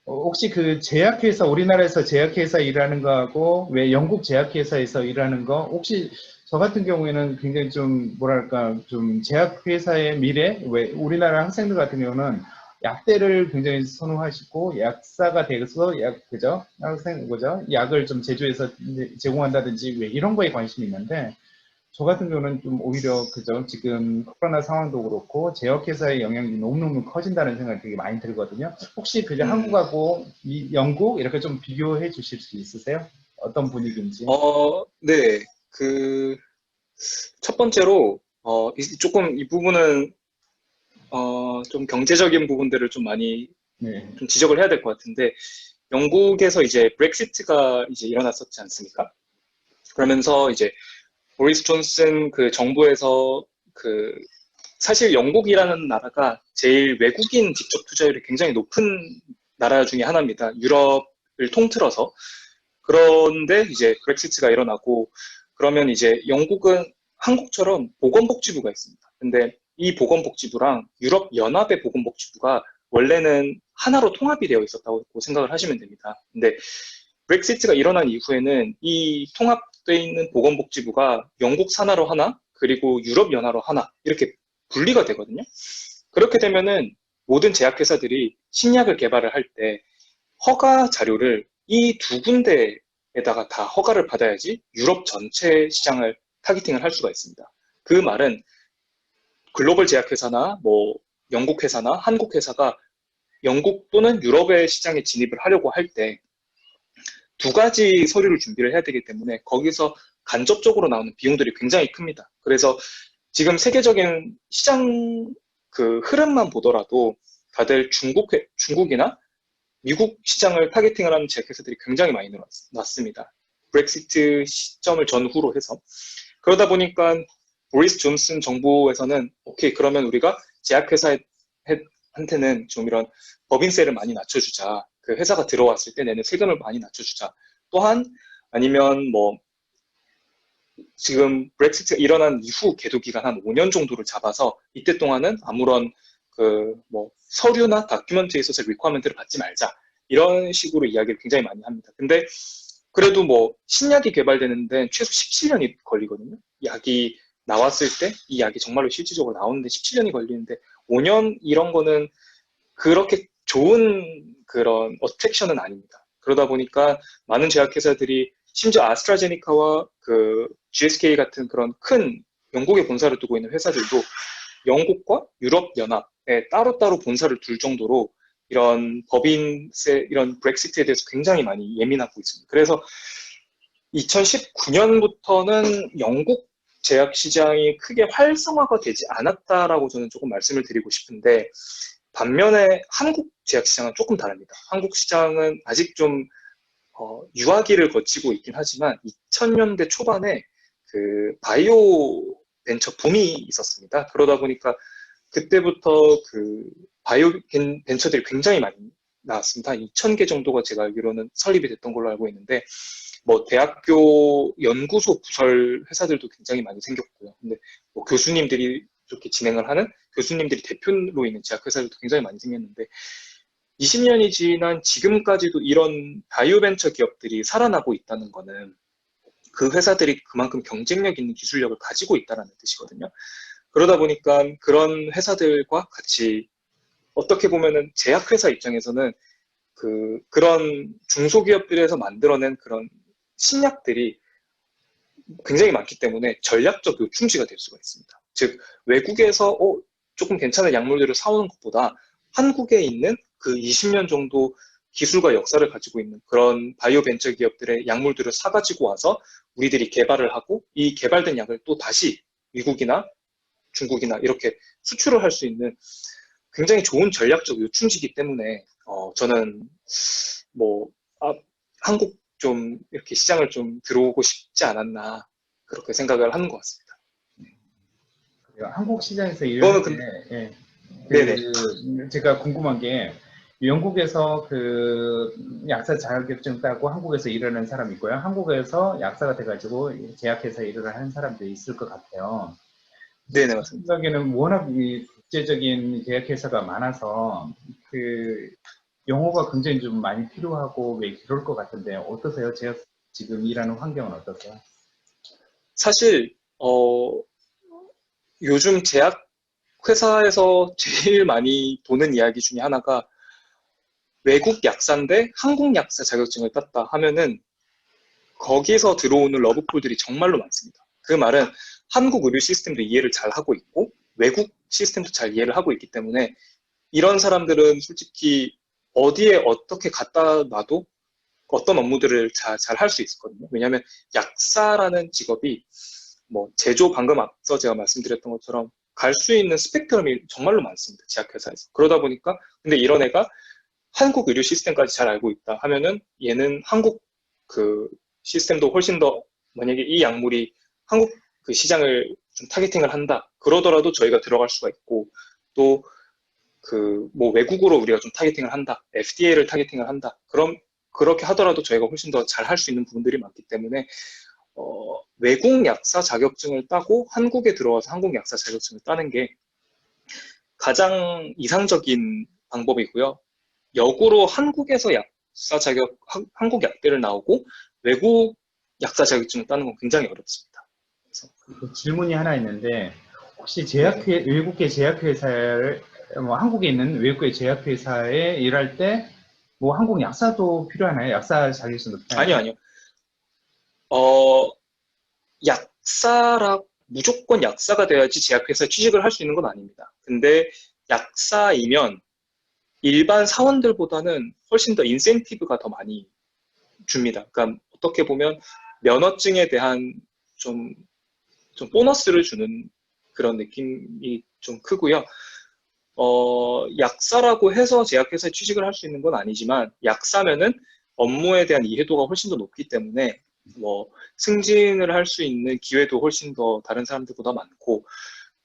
혹시 그 제약회사 우리나라에서 제약회사 일하는 거하고 왜 영국 제약회사에서 일하는 거 혹시 저 같은 경우에는 굉장히 좀 뭐랄까 좀 제약회사의 미래 왜 우리나라 학생들 같은 경우는 약대를 굉장히 선호하시고 약사가 돼서 그죠 학생 그죠 약을 좀 제조해서 제공한다든지 왜 이런 거에 관심이 있는데 저 같은 경우는 좀 오히려 그죠 지금 코로나 상황도 그렇고 제약회사의 영향이 너무너무 커진다는 생각이 되게 많이 들거든요. 혹시 그냥 한국하고 영국 이렇게 좀 비교해 주실 수 있으세요? 어떤 분위기인지? 네. 첫 번째로, 조금 이 부분은, 좀 경제적인 부분들을 좀 많이 네. 좀 지적을 해야 될 것 같은데, 영국에서 이제 브렉시트가 이제 일어났었지 않습니까? 그러면서 이제 보리스 존슨 그 정부에서 사실 영국이라는 나라가 제일 외국인 직접 투자율이 굉장히 높은 나라 중에 하나입니다. 유럽을 통틀어서. 그런데 이제 브렉시트가 일어나고 그러면 이제 영국은 한국처럼 보건복지부가 있습니다. 근데 이 보건복지부랑 유럽연합의 보건복지부가 원래는 하나로 통합이 되어 있었다고 생각을 하시면 됩니다. 근데 브렉시트가 일어난 이후에는 이 통합되어 있는 보건복지부가 영국 산하로 하나, 그리고 유럽연합으로 하나 이렇게 분리가 되거든요. 그렇게 되면은 모든 제약회사들이 신약을 개발을 할 때 허가 자료를 이 두 군데에다가 다 허가를 받아야지 유럽 전체 시장을 타깃팅을 할 수가 있습니다. 그 말은 글로벌 제약회사나 뭐 영국 회사나 한국 회사가 영국 또는 유럽의 시장에 진입을 하려고 할 때 두 가지 서류를 준비를 해야 되기 때문에 거기서 간접적으로 나오는 비용들이 굉장히 큽니다. 그래서 지금 세계적인 시장 흐름만 보더라도 다들 중국이나 미국 시장을 타겟팅을 하는 제약회사들이 굉장히 많이 늘어났습니다. 브렉시트 시점을 전후로 해서. 그러다 보니까 보리스 존슨 정부에서는 오케이, 그러면 우리가 제약회사한테는 좀 이런 법인세를 많이 낮춰주자. 그 회사가 들어왔을 때 내는 세금을 많이 낮춰주자. 또한 아니면 뭐 지금 브렉시트가 일어난 이후 계도 기간 한 5년 정도를 잡아서 이때 동안은 아무런 그 뭐 서류나 다큐멘터리 소설 리퀘어먼트를 받지 말자. 이런 식으로 이야기를 굉장히 많이 합니다. 근데 그래도 뭐 신약이 개발되는데 최소 17년이 걸리거든요. 약이 나왔을 때 이 약이 정말로 실질적으로 나오는데 17년이 걸리는데 5년 이런 거는 그렇게 좋은 그런 어트랙션은 아닙니다. 그러다 보니까 많은 제약회사들이 심지어 아스트라제네카와 그 GSK 같은 그런 큰 영국에 본사를 두고 있는 회사들도 영국과 유럽연합에 따로따로 본사를 둘 정도로 이런 법인세, 이런 브렉시트에 대해서 굉장히 많이 예민하고 있습니다. 그래서 2019년부터는 영국 제약 시장이 크게 활성화가 되지 않았다라고 저는 조금 말씀을 드리고 싶은데, 반면에 한국 제약 시장은 조금 다릅니다. 한국 시장은 아직 좀 유아기를 거치고 있긴 하지만 2000년대 초반에 그 바이오 벤처 붐이 있었습니다. 그러다 보니까 그때부터 그 바이오 벤처들이 굉장히 많이 나왔습니다. 2000개 정도가 제가 알기로는 설립이 됐던 걸로 알고 있는데, 뭐 대학교 연구소 부설 회사들도 굉장히 많이 생겼고요. 근데 뭐 교수님들이 이렇게 진행을 하는 교수님들이 대표로 있는 제약회사들도 굉장히 많이 생겼는데, 20년이 지난 지금까지도 이런 바이오 벤처 기업들이 살아나고 있다는 거는 그 회사들이 그만큼 경쟁력 있는 기술력을 가지고 있다는 뜻이거든요. 그러다 보니까 그런 회사들과 같이 어떻게 보면은 제약회사 입장에서는 그런 중소기업들에서 만들어낸 그런 신약들이 굉장히 많기 때문에 전략적 요충지가 될 수가 있습니다. 즉, 외국에서 조금 괜찮은 약물들을 사오는 것보다 한국에 있는 그 20년 정도 기술과 역사를 가지고 있는 그런 바이오 벤처 기업들의 약물들을 사가지고 와서 우리들이 개발을 하고 이 개발된 약을 또 다시 미국이나 중국이나 이렇게 수출을 할 수 있는 굉장히 좋은 전략적 요충지이기 때문에 저는 뭐 한국 좀 이렇게 시장을 좀 들어오고 싶지 않았나 그렇게 생각을 하는 것 같습니다. 한국 시장에서 이거는 일할 때, 예, 네네. 제가 궁금한 게, 영국에서 그 약사 자격증 따고 한국에서 일하는 사람이 있고요. 한국에서 약사가 돼가지고 제약회사에 일을 하는 사람들이 있을 것 같아요. 네네, 제 맞습니다. 생각에는 워낙 이 국제적인 제약회사가 많아서 그 영어가 굉장히 좀 많이 필요하고 왜 이럴 것 같은데 어떠세요? 제가 지금 일하는 환경은 어떠세요? 사실 요즘 제약 회사에서 제일 많이 도는 이야기 중에 하나가 외국 약사인데 한국 약사 자격증을 땄다 하면은 거기서 들어오는 러브콜들이 정말로 많습니다. 그 말은 한국 의료 시스템도 이해를 잘 하고 있고 외국 시스템도 잘 이해를 하고 있기 때문에 이런 사람들은 솔직히 어디에 어떻게 갖다 놔도 어떤 업무들을 잘 할 수 있었거든요. 왜냐하면 약사라는 직업이 뭐 제조, 방금 앞서 제가 말씀드렸던 것처럼 갈 수 있는 스펙트럼이 정말로 많습니다. 제약회사에서. 그러다 보니까 근데 이런 애가 한국 의료 시스템까지 잘 알고 있다 하면은 얘는 한국 그 시스템도 훨씬 더, 만약에 이 약물이 한국 그 시장을 좀 타겟팅을 한다 그러더라도 저희가 들어갈 수가 있고, 또 그 뭐 외국으로 우리가 좀 타겟팅을 한다, FDA를 타겟팅을 한다, 그럼 그렇게 하더라도 저희가 훨씬 더 잘 할 수 있는 부분들이 많기 때문에 외국 약사 자격증을 따고 한국에 들어와서 한국 약사 자격증을 따는 게 가장 이상적인 방법이고요. 역으로 한국에서 약사 자격, 한국 약대를 나오고 외국 약사 자격증을 따는 건 굉장히 어렵습니다. 그 질문이 하나 있는데 혹시 네네. 외국계 제약회사를 뭐 한국에 있는 외국계 제약회사에 일할 때 뭐 한국 약사도 필요하나요? 약사 자격증도 아니요, 필요하나요? 아니요. 약사라 무조건 약사가 돼야지 제약회사에 취직을 할 수 있는 건 아닙니다. 근데 약사이면 일반 사원들보다는 훨씬 더 인센티브가 더 많이 줍니다. 그러니까 어떻게 보면 면허증에 대한 좀 보너스를 주는 그런 느낌이 좀 크고요. 약사라고 해서 제약회사에 취직을 할 수 있는 건 아니지만, 약사면은 업무에 대한 이해도가 훨씬 더 높기 때문에, 뭐, 승진을 할 수 있는 기회도 훨씬 더 다른 사람들보다 많고,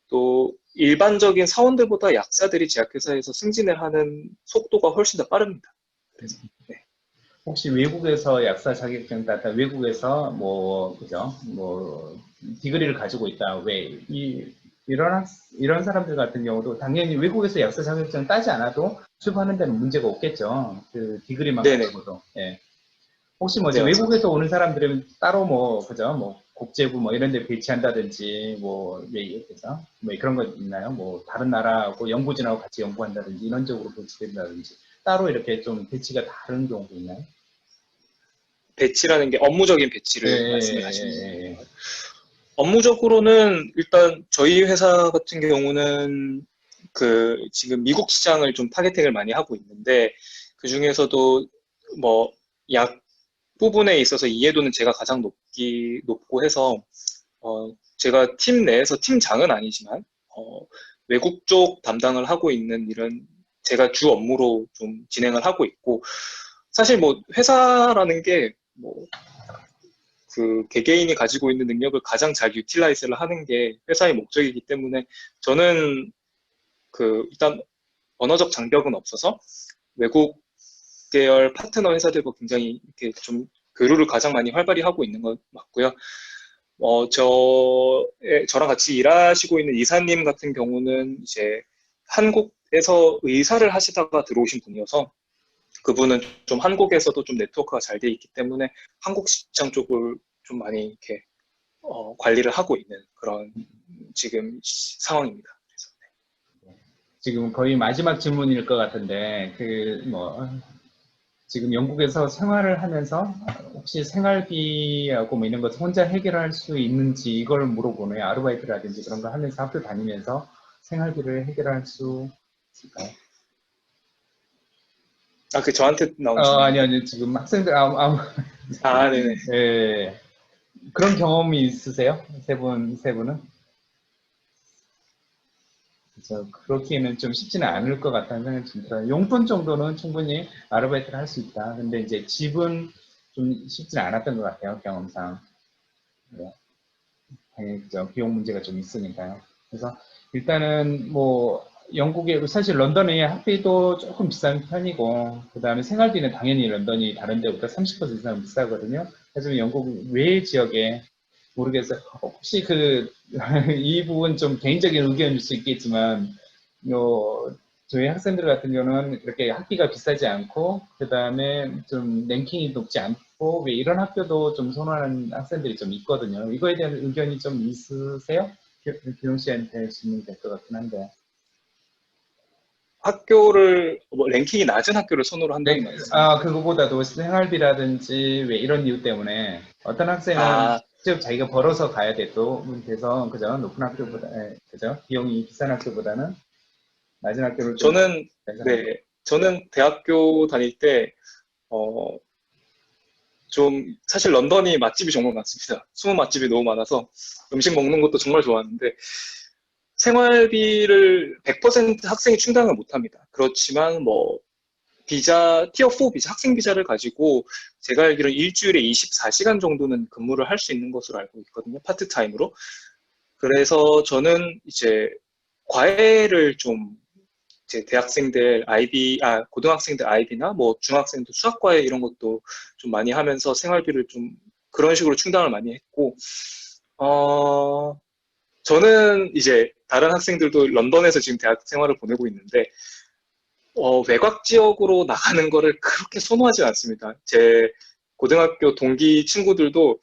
또, 일반적인 사원들보다 약사들이 제약회사에서 승진을 하는 속도가 훨씬 더 빠릅니다. 그래서, 네. 혹시 외국에서 약사 자격증 땄다, 외국에서 뭐, 그죠? 뭐, 디그리를 가지고 있다. 왜, 이런 사람들 같은 경우도 당연히 외국에서 약사 자격증 따지 않아도 출입하는 데는 문제가 없겠죠. 그 디그리만 네네. 가지고도. 예. 혹시 뭐 이제 네, 맞습니다. 외국에서 오는 사람들은 따로 뭐, 그죠? 뭐, 국제부 뭐 이런 데 배치한다든지, 뭐, 왜, 그죠? 뭐 그런 거 있나요? 뭐, 다른 나라하고 연구진하고 같이 연구한다든지, 이런 쪽으로 배치된다든지, 따로 이렇게 좀 배치가 다른 경우도 있나요? 배치라는 게 업무적인 예, 배치를 말씀을 예, 하시는 예, 예. 건가요? 업무적으로는 일단 저희 회사 같은 경우는 그 지금 미국 시장을 좀 타겟팅을 많이 하고 있는데 그 중에서도 뭐 약 부분에 있어서 이해도는 제가 가장 높고 해서 제가 팀 내에서 팀장은 아니지만 외국 쪽 담당을 하고 있는 이런 제가 주 업무로 좀 진행을 하고 있고 사실 뭐 회사라는 게뭐 그 개개인이 가지고 있는 능력을 가장 잘 유틸라이즈를 하는 게 회사의 목적이기 때문에 저는 그 일단 언어적 장벽은 없어서 외국 계열 파트너 회사들과 굉장히 이렇게 좀 교류를 가장 많이 활발히 하고 있는 것 맞고요. 저랑 같이 일하시고 있는 이사님 같은 경우는 이제 한국에서 의사를 하시다가 들어오신 분이어서 그분은 좀 한국에서도 좀 네트워크가 잘 돼 있기 때문에 한국 시장 쪽을 좀 많이 이렇게 관리를 하고 있는 그런 지금 상황입니다. 지금 거의 마지막 질문일 것 같은데, 지금 영국에서 생활을 하면서 혹시 생활비하고 뭐 이런 것을 혼자 해결할 수 있는지 이걸 물어보네요. 아르바이트라든지 그런 거 하면서 학교 다니면서 생활비를 해결할 수 있을까요? 그 저한테 나온 질문인가요? 아니요. 지금 학생들, 네네. 예, 그런 경험이 있으세요? 세 분은? 그래서 그렇기에는 좀 쉽지는 않을 것 같다는 생각이 좀 들어요. 용돈 정도는 충분히 아르바이트를 할 수 있다. 근데 이제 집은 좀 쉽지는 않았던 것 같아요, 경험상. 네. 당연히 그죠. 비용 문제가 좀 있으니까요. 그래서 일단은 뭐 영국에 사실 런던의 학비도 조금 비싼 편이고 그 다음에 생활비는 당연히 런던이 다른 데보다 30% 이상 비싸거든요. 하지만 영국 외 지역에 모르겠어요. 혹시 이 부분 좀 개인적인 의견일 수 있겠지만 저희 학생들 같은 경우는 그렇게 학비가 비싸지 않고 그 다음에 좀 랭킹이 높지 않고 왜 이런 학교도 좀 선호하는 학생들이 좀 있거든요. 이거에 대한 의견이 좀 있으세요? 기용 씨한테 질문이 될 것 같긴 한데. 학교를 뭐 랭킹이 낮은 학교를 선호를 한다는 말씀이요? 그거보다도 생활비라든지 왜 이런 이유 때문에 어떤 학생은 아, 직접 자기가 벌어서 가야 돼도 돼서 그죠? 높은 학교보다 그죠? 비용이 비싼 학교보다는 낮은 학교를 좀 저는 선호하는 거. 네, 저는 대학교 다닐 때 좀 사실 런던이 맛집이 정말 많습니다. 숨은 맛집이 너무 많아서 음식 먹는 것도 정말 좋아하는데 생활비를 100% 학생이 충당을 못합니다. 그렇지만 뭐 티어 4 비자, 학생 비자를 가지고 제가 알기로는 일주일에 24시간 정도는 근무를 할 수 있는 것으로 알고 있거든요. 파트타임으로. 그래서 저는 이제 과외를 좀 이제 대학생들 고등학생들 아이비나 뭐 중학생들 수학과외 이런 것도 좀 많이 하면서 생활비를 좀 그런 식으로 충당을 많이 했고, 어, 저는 이제 다른 학생들도 런던에서 지금 대학 생활을 보내고 있는데, 외곽 지역으로 나가는 거를 그렇게 선호하지 않습니다. 제 고등학교 동기 친구들도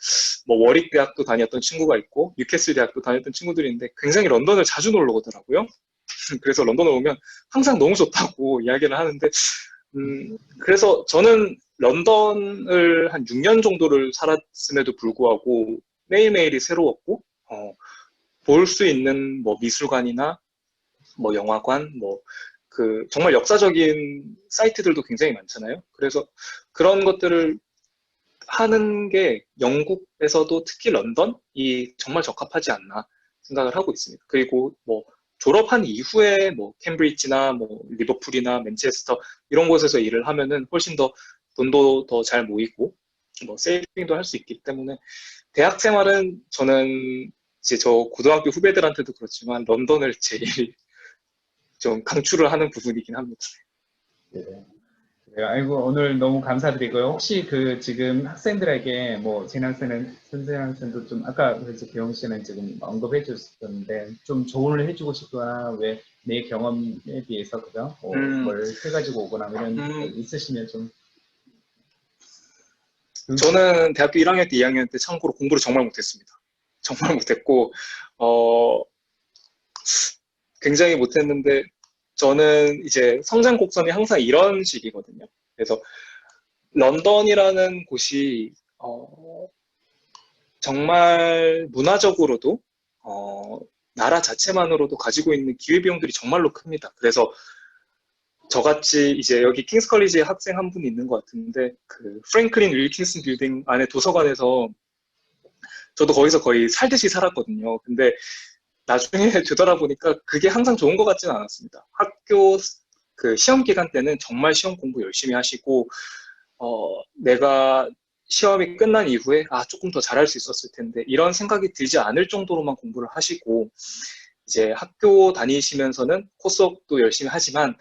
뭐 워릭 대학도 다녔던 친구가 있고 뉴캐슬 대학도 다녔던 친구들이 있는데 굉장히 런던을 자주 놀러 오더라고요. 그래서 런던에 오면 항상 너무 좋다고 이야기를 하는데 그래서 저는 런던을 한 6년 정도를 살았음에도 불구하고 매일매일이 새로웠고 볼 수 있는 뭐 미술관이나 뭐 영화관 뭐 정말 역사적인 사이트들도 굉장히 많잖아요. 그래서 그런 것들을 하는 게 영국에서도 특히 런던이 정말 적합하지 않나 생각을 하고 있습니다. 그리고 뭐 졸업한 이후에 뭐 캠브리지나 뭐 리버풀이나 맨체스터 이런 곳에서 일을 하면은 훨씬 더 돈도 더 잘 모이고 뭐 세이빙도 할 수 있기 때문에 대학 생활은 저는 이제 저 고등학교 후배들한테도 그렇지만 런던을 제일 좀 강추를 하는 부분이긴 합니다. 네. 그래요. 아이고, 오늘 너무 감사드리고요. 혹시 그 지금 학생들에게 뭐 진학생은 선생님도 좀 아까 그래서 배용 씨는 지금 언급해 주셨는데 좀 조언을 해주고 싶거나 왜 내 경험에 비해서 그죠? 음, 뭘 해가지고 오거나 이런 거 음, 있으시면 좀 저는 대학교 1학년 때 2학년 때 참고로 공부를 정말 못했습니다. 정말 못했고 어, 굉장히 못했는데 저는 이제 성장 곡선이 항상 이런 식이거든요. 그래서 런던이라는 곳이 정말 문화적으로도 나라 자체만으로도 가지고 있는 기회비용들이 정말로 큽니다. 그래서 저같이 이제 여기 킹스 컬리지에 학생 한 분이 있는 것 같은데 그 프랭클린 윌킨슨 빌딩 안에 도서관에서 저도 거기서 거의 살듯이 살았거든요. 근데 나중에 되돌아보니까 그게 항상 좋은 것 같지는 않았습니다. 학교 그 시험 기간 때는 정말 시험 공부 열심히 하시고 내가 시험이 끝난 이후에 조금 더 잘할 수 있었을 텐데 이런 생각이 들지 않을 정도로만 공부를 하시고 이제 학교 다니시면서는 코스웍도 열심히 하지만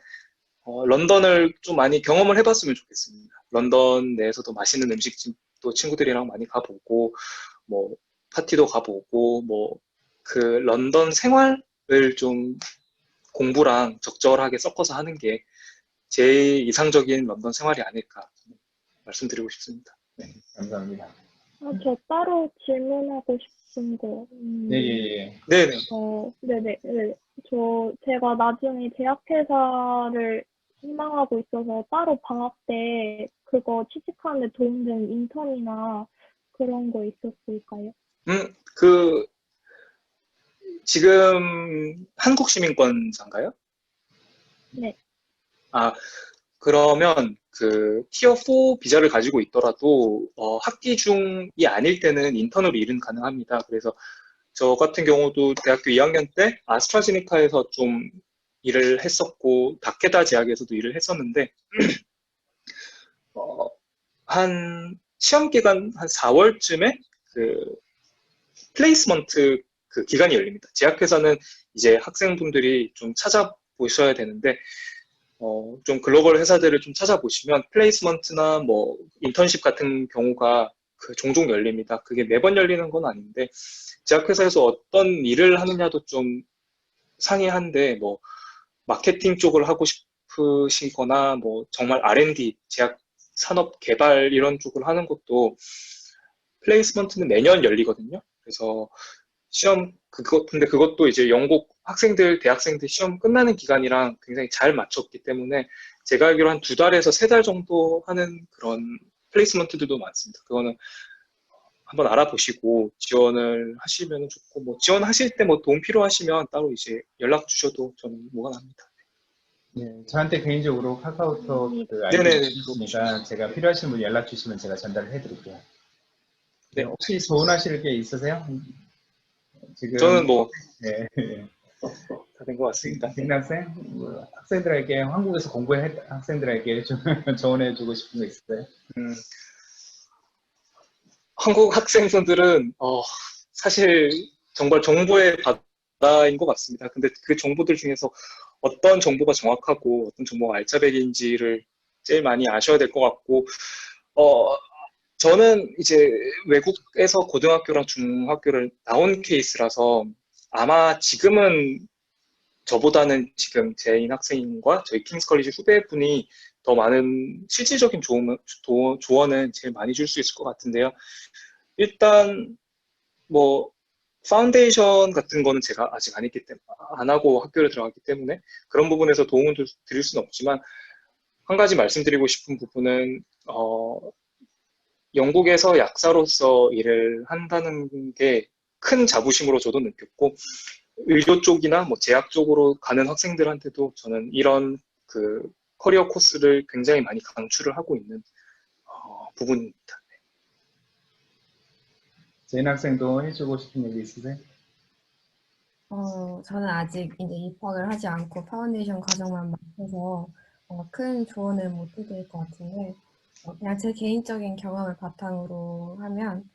런던을 좀 많이 경험을 해봤으면 좋겠습니다. 런던 내에서도 맛있는 음식집도 친구들이랑 많이 가보고 뭐 파티도 가보고 뭐 그 런던 생활을 좀 공부랑 적절하게 섞어서 하는 게 제일 이상적인 런던 생활이 아닐까 말씀드리고 싶습니다. 네. 감사합니다. 저 따로 질문하고 싶은 거 예, 있는데, 예, 예. 네네. 네네. 제가 나중에 대학회사를 희망하고 있어서 따로 방학 때 그거 취직하는 데 도움되는 인턴이나 그런 거 있었을까요? 그 지금 한국 시민권자인가요? 네. 그러면 그 티어 4 비자를 가지고 있더라도 학기 중이 아닐 때는 인턴으로 일은 가능합니다. 그래서 저 같은 경우도 대학교 2학년 때 아스트라제네카에서 좀 일을 했었고 다케다 제약에서도 일을 했었는데 어, 한 시험 기간 한 4월쯤에 그 플레이스먼트 그 기간이 열립니다. 제약회사는 이제 학생분들이 좀 찾아보셔야 되는데 좀 글로벌 회사들을 좀 찾아보시면 플레이스먼트나 뭐 인턴십 같은 경우가 그 종종 열립니다. 그게 매번 열리는 건 아닌데 제약회사에서 어떤 일을 하느냐도 좀 상이한데 뭐 마케팅 쪽을 하고 싶으시거나 뭐 정말 R&D 제약 산업 개발 이런 쪽을 하는 것도 플레이스먼트는 매년 열리거든요. 그래서 시험 근데 그것도 이제 영국 학생들 대학생들 시험 끝나는 기간이랑 굉장히 잘 맞췄기 때문에 제가 알기로 한 2달에서 3달 정도 하는 그런 플레이스먼트들도 많습니다. 그거는 한번 알아보시고 지원을 하시면 좋고 뭐 지원하실 때 뭐 도움 필요하시면 따로 이제 연락 주셔도 저는 무관합니다. 네, 저한테 개인적으로 카카오톡 그 아이디 네네네. 있으니까 제가 필요하신 분 연락 주시면 제가 전달해 드릴게요. 네, 네. 혹시 조언하실 게 있으세요? 지금 저는 뭐 네, 다 된 것 같습니다. 네. 학생 학생들에게 한국에서 공부한 학생들에게 좀 조언해 주고 싶은 거 있어요? 한국 학생분들은 사실 정말 정보의 바다인 것 같습니다. 근데 그 정보들 중에서 어떤 정보가 정확하고 어떤 정보가 알짜배기인지를 제일 많이 아셔야 될 것 같고 어, 저는 이제 외국에서 고등학교랑 중학교를 나온 케이스라서 아마 지금은 저보다는 지금 제인 학생과 저희 킹스 컬리지 후배분이 더 많은 실질적인 조언은 제일 많이 줄 수 있을 것 같은데요. 일단 뭐 파운데이션 같은 거는 제가 아직 안 하고 학교를 들어갔기 때문에 그런 부분에서 도움을 드릴 수는 없지만 한 가지 말씀드리고 싶은 부분은 영국에서 약사로서 일을 한다는 게 큰 자부심으로 저도 느꼈고 의료 쪽이나 뭐 제약 쪽으로 가는 학생들한테도 저는 이런 그 커리어 코스를 굉장히 많이 강추를 하고 있는 부분입니다. 제인 학생도 해주고 싶은 얘기 있으세요? 저는 아직 이제 입학을 하지 않고 파운데이션 과정만 맡아서 뭔가 큰 조언을 못 드릴 것 같은데, 그냥 제 개인적인 경험을 바탕으로 하면,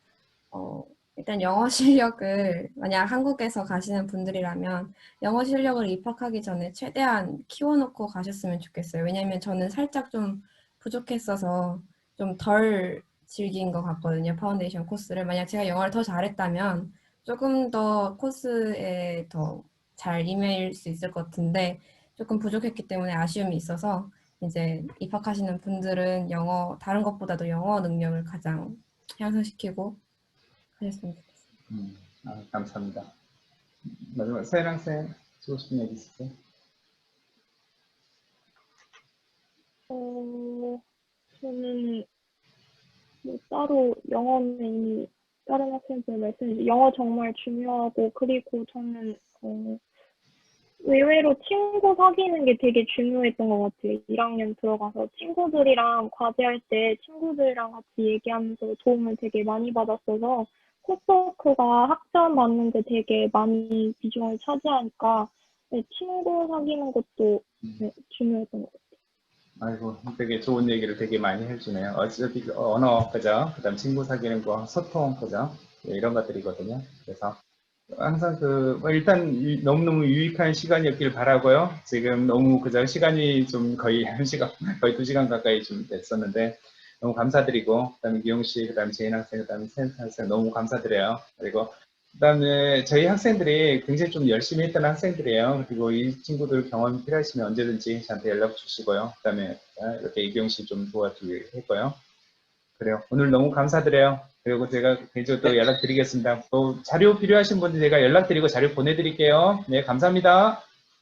일단 영어 실력을, 만약 한국에서 가시는 분들이라면, 영어 실력을 입학하기 전에 최대한 키워놓고 가셨으면 좋겠어요. 왜냐면 저는 살짝 좀 부족했어서 좀 덜 즐긴 것 같거든요, 파운데이션 코스를. 만약 제가 영어를 더 잘했다면, 조금 더 코스에 더 잘 임할 수 있을 것 같은데 조금 부족했기 때문에 아쉬움이 있어서 이제 입학하시는 분들은 영어, 다른 것보다도 영어 능력을 가장 향상시키고 하셨으면 좋겠어요. 감사합니다. 마지막 서현 학생 쓰고 싶은 얘기 있으세요? 저는 뭐 따로 영어는 이미 다른 학생들 말씀드린 영어 정말 중요하고 그리고 저는 의외로 친구 사귀는 게 되게 중요했던 것 같아요. 1학년 들어가서 친구들이랑 과제할 때 친구들이랑 같이 얘기하면서 도움을 되게 많이 받았어서 코스워크가 학점 맞는데 되게 많이 비중을 차지하니까 네, 친구 사귀는 것도 네, 중요했던 것 같아요. 아이고, 되게 좋은 얘기를 되게 많이 해주네요. 어차피 언어, 그죠? 그 다음 친구 사귀는 거, 소통, 그죠? 네, 이런 것들이거든요. 그래서 항상 뭐 일단 너무너무 유익한 시간이었길 바라고요. 지금 너무 그저 시간이 좀 거의 1시간, 거의 2시간 가까이 좀 됐었는데 너무 감사드리고, 그 다음에 기용 씨, 그 다음에 제인 학생, 그 다음에 센 학생 너무 감사드려요. 그리고 그 다음에 저희 학생들이 굉장히 좀 열심히 했던 학생들이에요. 그리고 이 친구들 경험이 필요하시면 언제든지 저한테 연락 주시고요. 그 다음에 이렇게 이기용 씨 좀 도와드릴 거고요. 그래요. 오늘 너무 감사드려요. 그리고 제가 개인적으로 또 연락드리겠습니다. 또 자료 필요하신 분들 제가 연락드리고 자료 보내드릴게요. 네, 감사합니다.